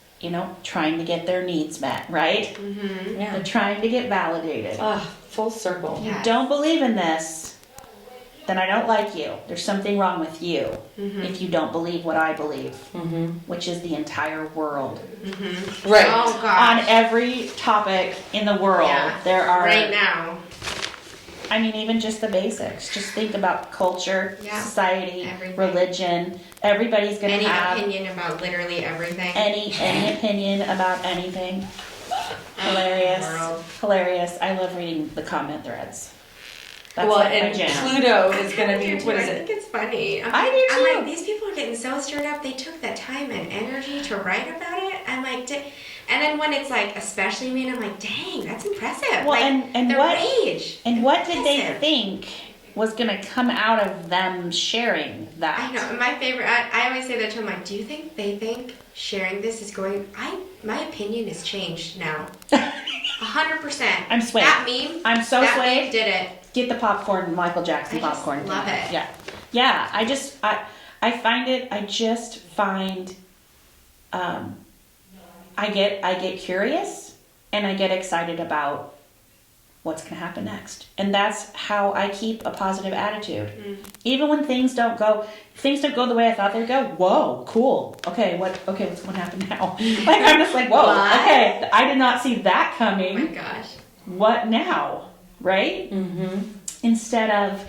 [SPEAKER 3] trying to get their needs met, right?
[SPEAKER 5] Yeah.
[SPEAKER 3] They're trying to get validated.
[SPEAKER 5] Full circle.
[SPEAKER 3] You don't believe in this, then I don't like you. There's something wrong with you if you don't believe what I believe,
[SPEAKER 5] Mm-hmm.
[SPEAKER 3] which is the entire world.
[SPEAKER 5] Right.
[SPEAKER 2] Oh gosh.
[SPEAKER 3] On every topic in the world,
[SPEAKER 2] Yeah.
[SPEAKER 3] there are,
[SPEAKER 2] Right now.
[SPEAKER 3] I mean, even just the basics. Just think about culture,
[SPEAKER 2] Yeah.
[SPEAKER 3] society,
[SPEAKER 2] Everything.
[SPEAKER 3] religion. Everybody's going to
[SPEAKER 2] Any
[SPEAKER 3] have
[SPEAKER 2] opinion about literally everything.
[SPEAKER 3] any opinion about anything. Hilarious.
[SPEAKER 2] World.
[SPEAKER 3] Hilarious. I love reading the comment threads. That's
[SPEAKER 5] Well,
[SPEAKER 3] like my
[SPEAKER 5] and
[SPEAKER 3] jam.
[SPEAKER 5] Pluto is going to
[SPEAKER 2] I do
[SPEAKER 5] be,
[SPEAKER 2] too.
[SPEAKER 5] what is
[SPEAKER 2] I
[SPEAKER 5] it?
[SPEAKER 2] think it's funny.
[SPEAKER 3] I do
[SPEAKER 2] I'm
[SPEAKER 3] too.
[SPEAKER 2] like, these people are getting so stirred up. They took that time and energy to write about it. I'm like, and then when it's like, especially me, I'm like, dang, that's impressive.
[SPEAKER 3] Well,
[SPEAKER 2] like,
[SPEAKER 3] and
[SPEAKER 2] their
[SPEAKER 3] what
[SPEAKER 2] rage.
[SPEAKER 3] and what did they
[SPEAKER 2] Impressive.
[SPEAKER 3] think was going to come out of them sharing that?
[SPEAKER 2] I know. My favorite. I always say that to them. Like, do you think they think sharing this is going? My opinion has changed now. 100%.
[SPEAKER 3] I'm swayed.
[SPEAKER 2] That meme.
[SPEAKER 3] I'm so
[SPEAKER 2] that
[SPEAKER 3] swayed.
[SPEAKER 2] meme did it.
[SPEAKER 3] Get the popcorn, Michael Jackson
[SPEAKER 2] I just
[SPEAKER 3] popcorn.
[SPEAKER 2] love it.
[SPEAKER 3] Yeah. Yeah, I just find I get curious and I get excited about what's going to happen next. And that's how I keep a positive attitude. Even when things don't go the way I thought they'd go. Whoa, cool. Okay, what's going to happen now? Like, I'm just like, whoa,
[SPEAKER 2] What?
[SPEAKER 3] okay, I did not see that
[SPEAKER 2] Oh
[SPEAKER 3] coming.
[SPEAKER 2] my gosh.
[SPEAKER 3] What now? Right?
[SPEAKER 5] Mm-hmm.
[SPEAKER 3] Instead of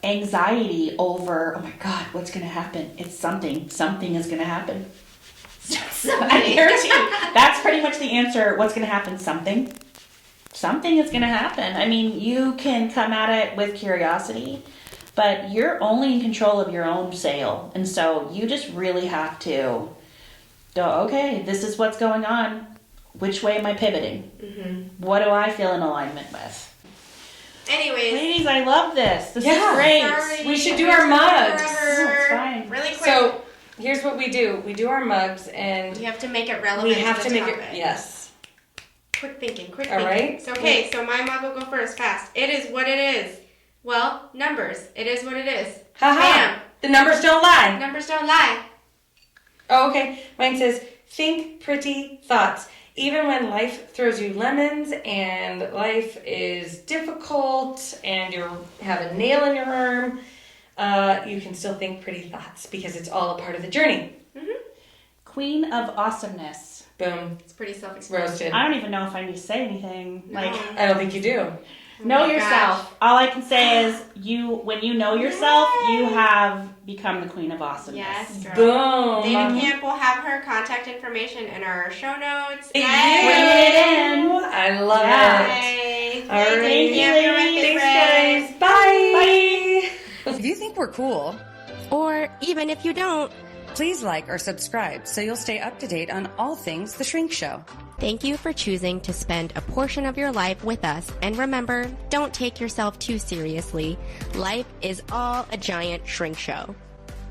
[SPEAKER 3] anxiety over, oh my God, what's going to happen? It's something is going to happen. I guarantee that's pretty much the answer. What's going to happen? Something is going to happen. I mean, you can come at it with curiosity, but you're only in control of your own sail. And so you just really have to go, okay, this is what's going on. Which way am I pivoting?
[SPEAKER 2] Mm-hmm.
[SPEAKER 3] What do I feel in alignment with?
[SPEAKER 2] Anyways.
[SPEAKER 3] Ladies, I love this. This
[SPEAKER 5] Yeah.
[SPEAKER 3] is great.
[SPEAKER 2] Sorry,
[SPEAKER 5] We should do our mugs.
[SPEAKER 2] forever.
[SPEAKER 3] No, it's fine.
[SPEAKER 2] Really quick.
[SPEAKER 5] So, here's what we do. We do our mugs, and
[SPEAKER 2] We have to make it relevant.
[SPEAKER 5] we have to
[SPEAKER 2] the
[SPEAKER 5] make
[SPEAKER 2] topic.
[SPEAKER 5] it. Yes.
[SPEAKER 2] Quick thinking.
[SPEAKER 5] All
[SPEAKER 2] thinking.
[SPEAKER 5] right.
[SPEAKER 2] So, okay, so my mug will go first, fast. It is what it is. Well, numbers. It is what it is.
[SPEAKER 5] Haha.
[SPEAKER 2] Bam.
[SPEAKER 5] The numbers don't lie.
[SPEAKER 2] Numbers don't lie.
[SPEAKER 5] Oh, okay. Mine says, think pretty thoughts. Even when life throws you lemons and life is difficult and you have a nail in your arm, you can still think pretty thoughts because it's all a part of the journey.
[SPEAKER 3] Queen of awesomeness.
[SPEAKER 5] Boom.
[SPEAKER 2] It's pretty self-explanatory.
[SPEAKER 5] Roasted.
[SPEAKER 3] I don't even know if I need to say anything. Like,
[SPEAKER 5] I don't think you do.
[SPEAKER 3] know
[SPEAKER 2] Oh my
[SPEAKER 3] yourself. All I can say is when you know yourself, you have become the queen of awesomeness.
[SPEAKER 2] Yes, girl.
[SPEAKER 5] Boom.
[SPEAKER 2] Dana Camp will have her contact information in our show notes.
[SPEAKER 5] Thank
[SPEAKER 2] Yay!
[SPEAKER 3] Bring it in.
[SPEAKER 5] I love
[SPEAKER 3] Yeah.
[SPEAKER 5] it.
[SPEAKER 2] Yay.
[SPEAKER 5] All right.
[SPEAKER 2] Thank you. You're my
[SPEAKER 5] Thanks,
[SPEAKER 2] favorite.
[SPEAKER 5] guys. Bye.
[SPEAKER 1] If you think we're cool,
[SPEAKER 2] Or even if you don't,
[SPEAKER 1] please like or subscribe so you'll stay up to date on all things The Shrink Show.
[SPEAKER 2] thank you for choosing to spend a portion of your life with us. And remember, don't take yourself too seriously. Life is all a giant shrink show.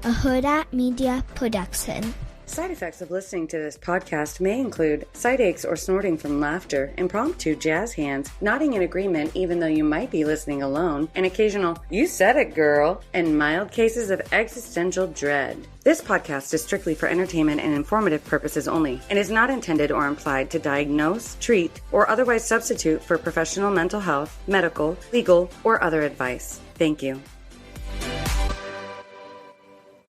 [SPEAKER 6] A Huda Media Production.
[SPEAKER 1] Side effects of listening to this podcast may include side aches or snorting from laughter, impromptu jazz hands, nodding in agreement even though you might be listening alone, an occasional "you said it, girl," and mild cases of existential dread. This podcast is strictly for entertainment and informative purposes only and is not intended or implied to diagnose, treat, or otherwise substitute for professional mental health, medical, legal, or other advice. Thank you.